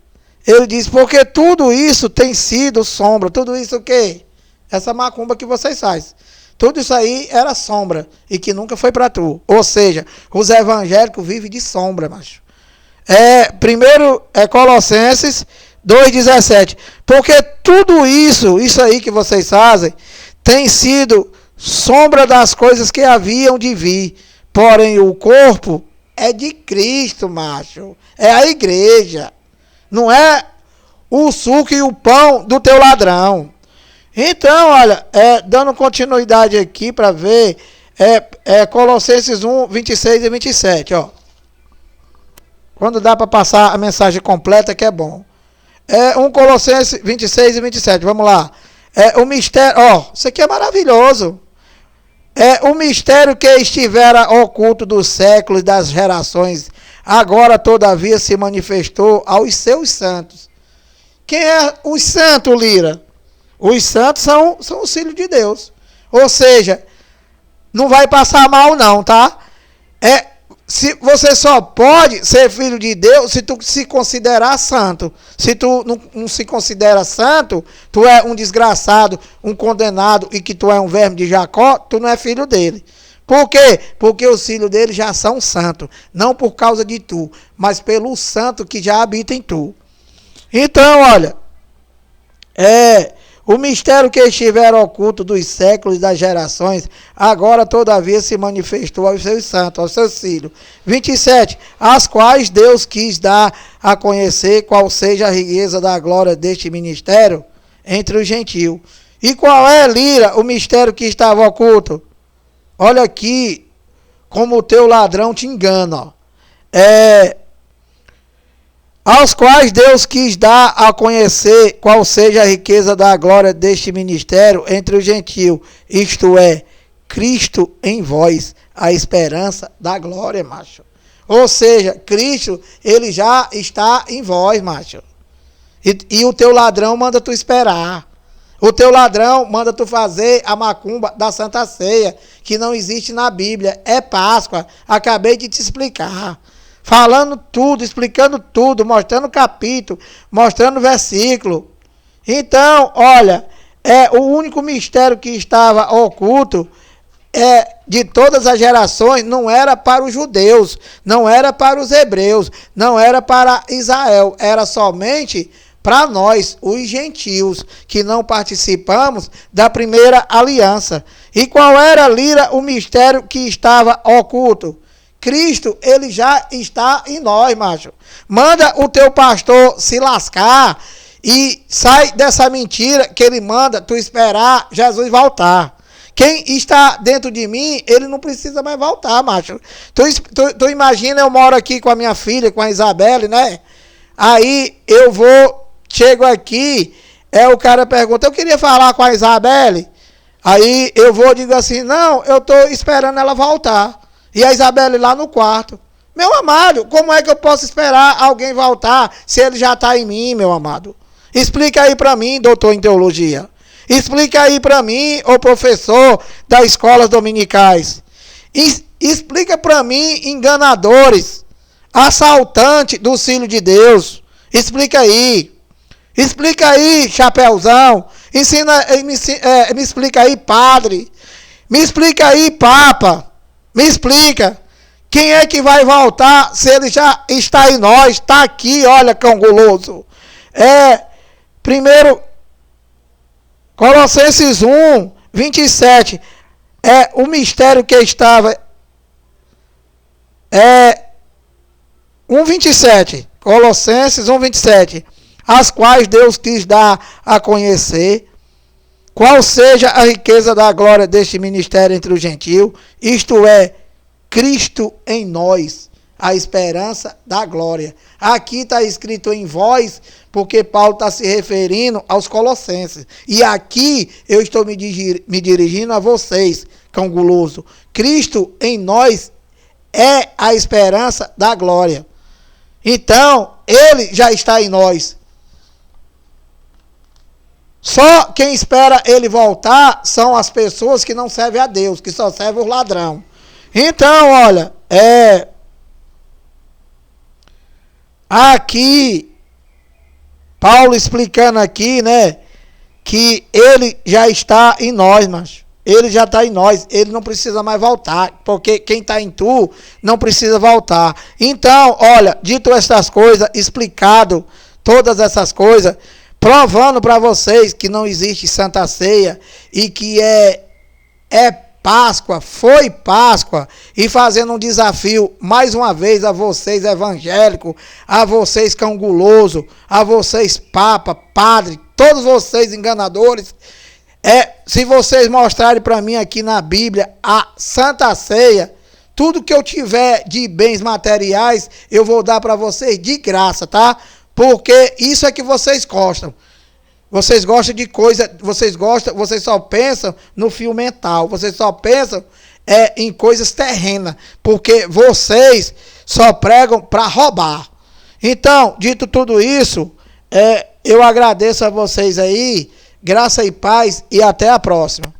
ele diz, porque tudo isso tem sido sombra. Tudo isso o quê? Essa macumba que vocês fazem. Tudo isso aí era sombra e que nunca foi para tu. Ou seja, os evangélicos vivem de sombra, macho. Primeiro Colossenses 2,17. Porque tudo isso aí que vocês fazem, tem sido sombra das coisas que haviam de vir. Porém, o corpo é de Cristo, macho. É a igreja. Não é o suco e o pão do teu ladrão. Então, olha, dando continuidade aqui para ver, Colossenses 1, 26 e 27, ó. Quando dá para passar a mensagem completa, que é bom. 1 Colossenses 26 e 27, vamos lá. O mistério, ó, isso aqui é maravilhoso. O mistério que estivera oculto dos séculos e das gerações, agora todavia se manifestou aos seus santos. Quem é os santos, Lira? Os santos são os filhos de Deus. Ou seja, não vai passar mal não, tá? Se você só pode ser filho de Deus se tu se considerar santo. Se tu não se considera santo, tu é um desgraçado, um condenado e que tu é um verme de Jacó, tu não é filho dele. Por quê? Porque os filhos dele já são santos. Não por causa de tu, mas pelo santo que já habita em tu. Então, olha, o mistério que estiver oculto dos séculos e das gerações, agora todavia se manifestou aos seus santos, aos seus filhos. 27. As quais Deus quis dar a conhecer qual seja a riqueza da glória deste ministério entre os gentios. E qual é, Lira, o mistério que estava oculto? Olha aqui como o teu ladrão te engana, ó. Aos quais Deus quis dar a conhecer qual seja a riqueza da glória deste ministério entre os gentios, isto é, Cristo em vós, a esperança da glória, macho. Ou seja, Cristo, ele já está em vós, macho. E o teu ladrão manda tu esperar. O teu ladrão manda tu fazer a macumba da Santa Ceia, que não existe na Bíblia. É Páscoa. Acabei de te explicar. Falando tudo, explicando tudo, mostrando capítulo, mostrando versículo. Então, olha, o único mistério que estava oculto de todas as gerações não era para os judeus, não era para os hebreus, não era para Israel, era somente para nós, os gentios, que não participamos da primeira aliança. E qual era, Lira, o mistério que estava oculto? Cristo, ele já está em nós, macho. Manda o teu pastor se lascar e sai dessa mentira que ele manda tu esperar Jesus voltar. Quem está dentro de mim, ele não precisa mais voltar, macho. Tu imagina, eu moro aqui com a minha filha, com a Isabelle, né? Aí eu chego aqui, o cara pergunta, eu queria falar com a Isabelle. Aí eu digo assim, não, eu estou esperando ela voltar. E a Isabelle lá no quarto. Meu amado, como é que eu posso esperar alguém voltar se ele já está em mim, meu amado? Explica aí para mim, doutor em teologia. Explica aí para mim, ô professor das escolas dominicais. Explica para mim, enganadores, assaltante do Filho de Deus. Explica aí. Explica aí, chapeuzão. Me explica aí, padre. Me explica aí, papa. Me explica. Quem é que vai voltar se ele já está em nós? Está aqui, olha, cão guloso. Primeiro, Colossenses 1, 27. O mistério que estava. 1,27. Colossenses 1, 27. As quais Deus quis dar a conhecer, qual seja a riqueza da glória deste ministério entre os gentios, isto é, Cristo em nós, a esperança da glória. Aqui está escrito em vós, porque Paulo está se referindo aos colossenses. E aqui eu estou me dirigindo a vocês, cão guloso. Cristo em nós é a esperança da glória. Então, ele já está em nós. Só quem espera ele voltar são as pessoas que não servem a Deus, que só servem os ladrão. Então, olha, aqui, Paulo explicando aqui, né, que ele já está em nós, mas ele já está em nós, ele não precisa mais voltar, porque quem está em tu não precisa voltar. Então, olha, dito essas coisas, explicado todas essas coisas, provando para vocês que não existe Santa Ceia e que é Páscoa, foi Páscoa, e fazendo um desafio mais uma vez a vocês evangélicos, a vocês cão guloso, a vocês papa, padre, todos vocês enganadores, se vocês mostrarem para mim aqui na Bíblia a Santa Ceia, tudo que eu tiver de bens materiais, eu vou dar para vocês de graça, tá? Porque isso é que vocês gostam. Vocês gostam de coisa, vocês só pensam no fio mental, vocês só pensam em coisas terrenas, porque vocês só pregam para roubar. Então, dito tudo isso, eu agradeço a vocês aí, graça e paz, e até a próxima.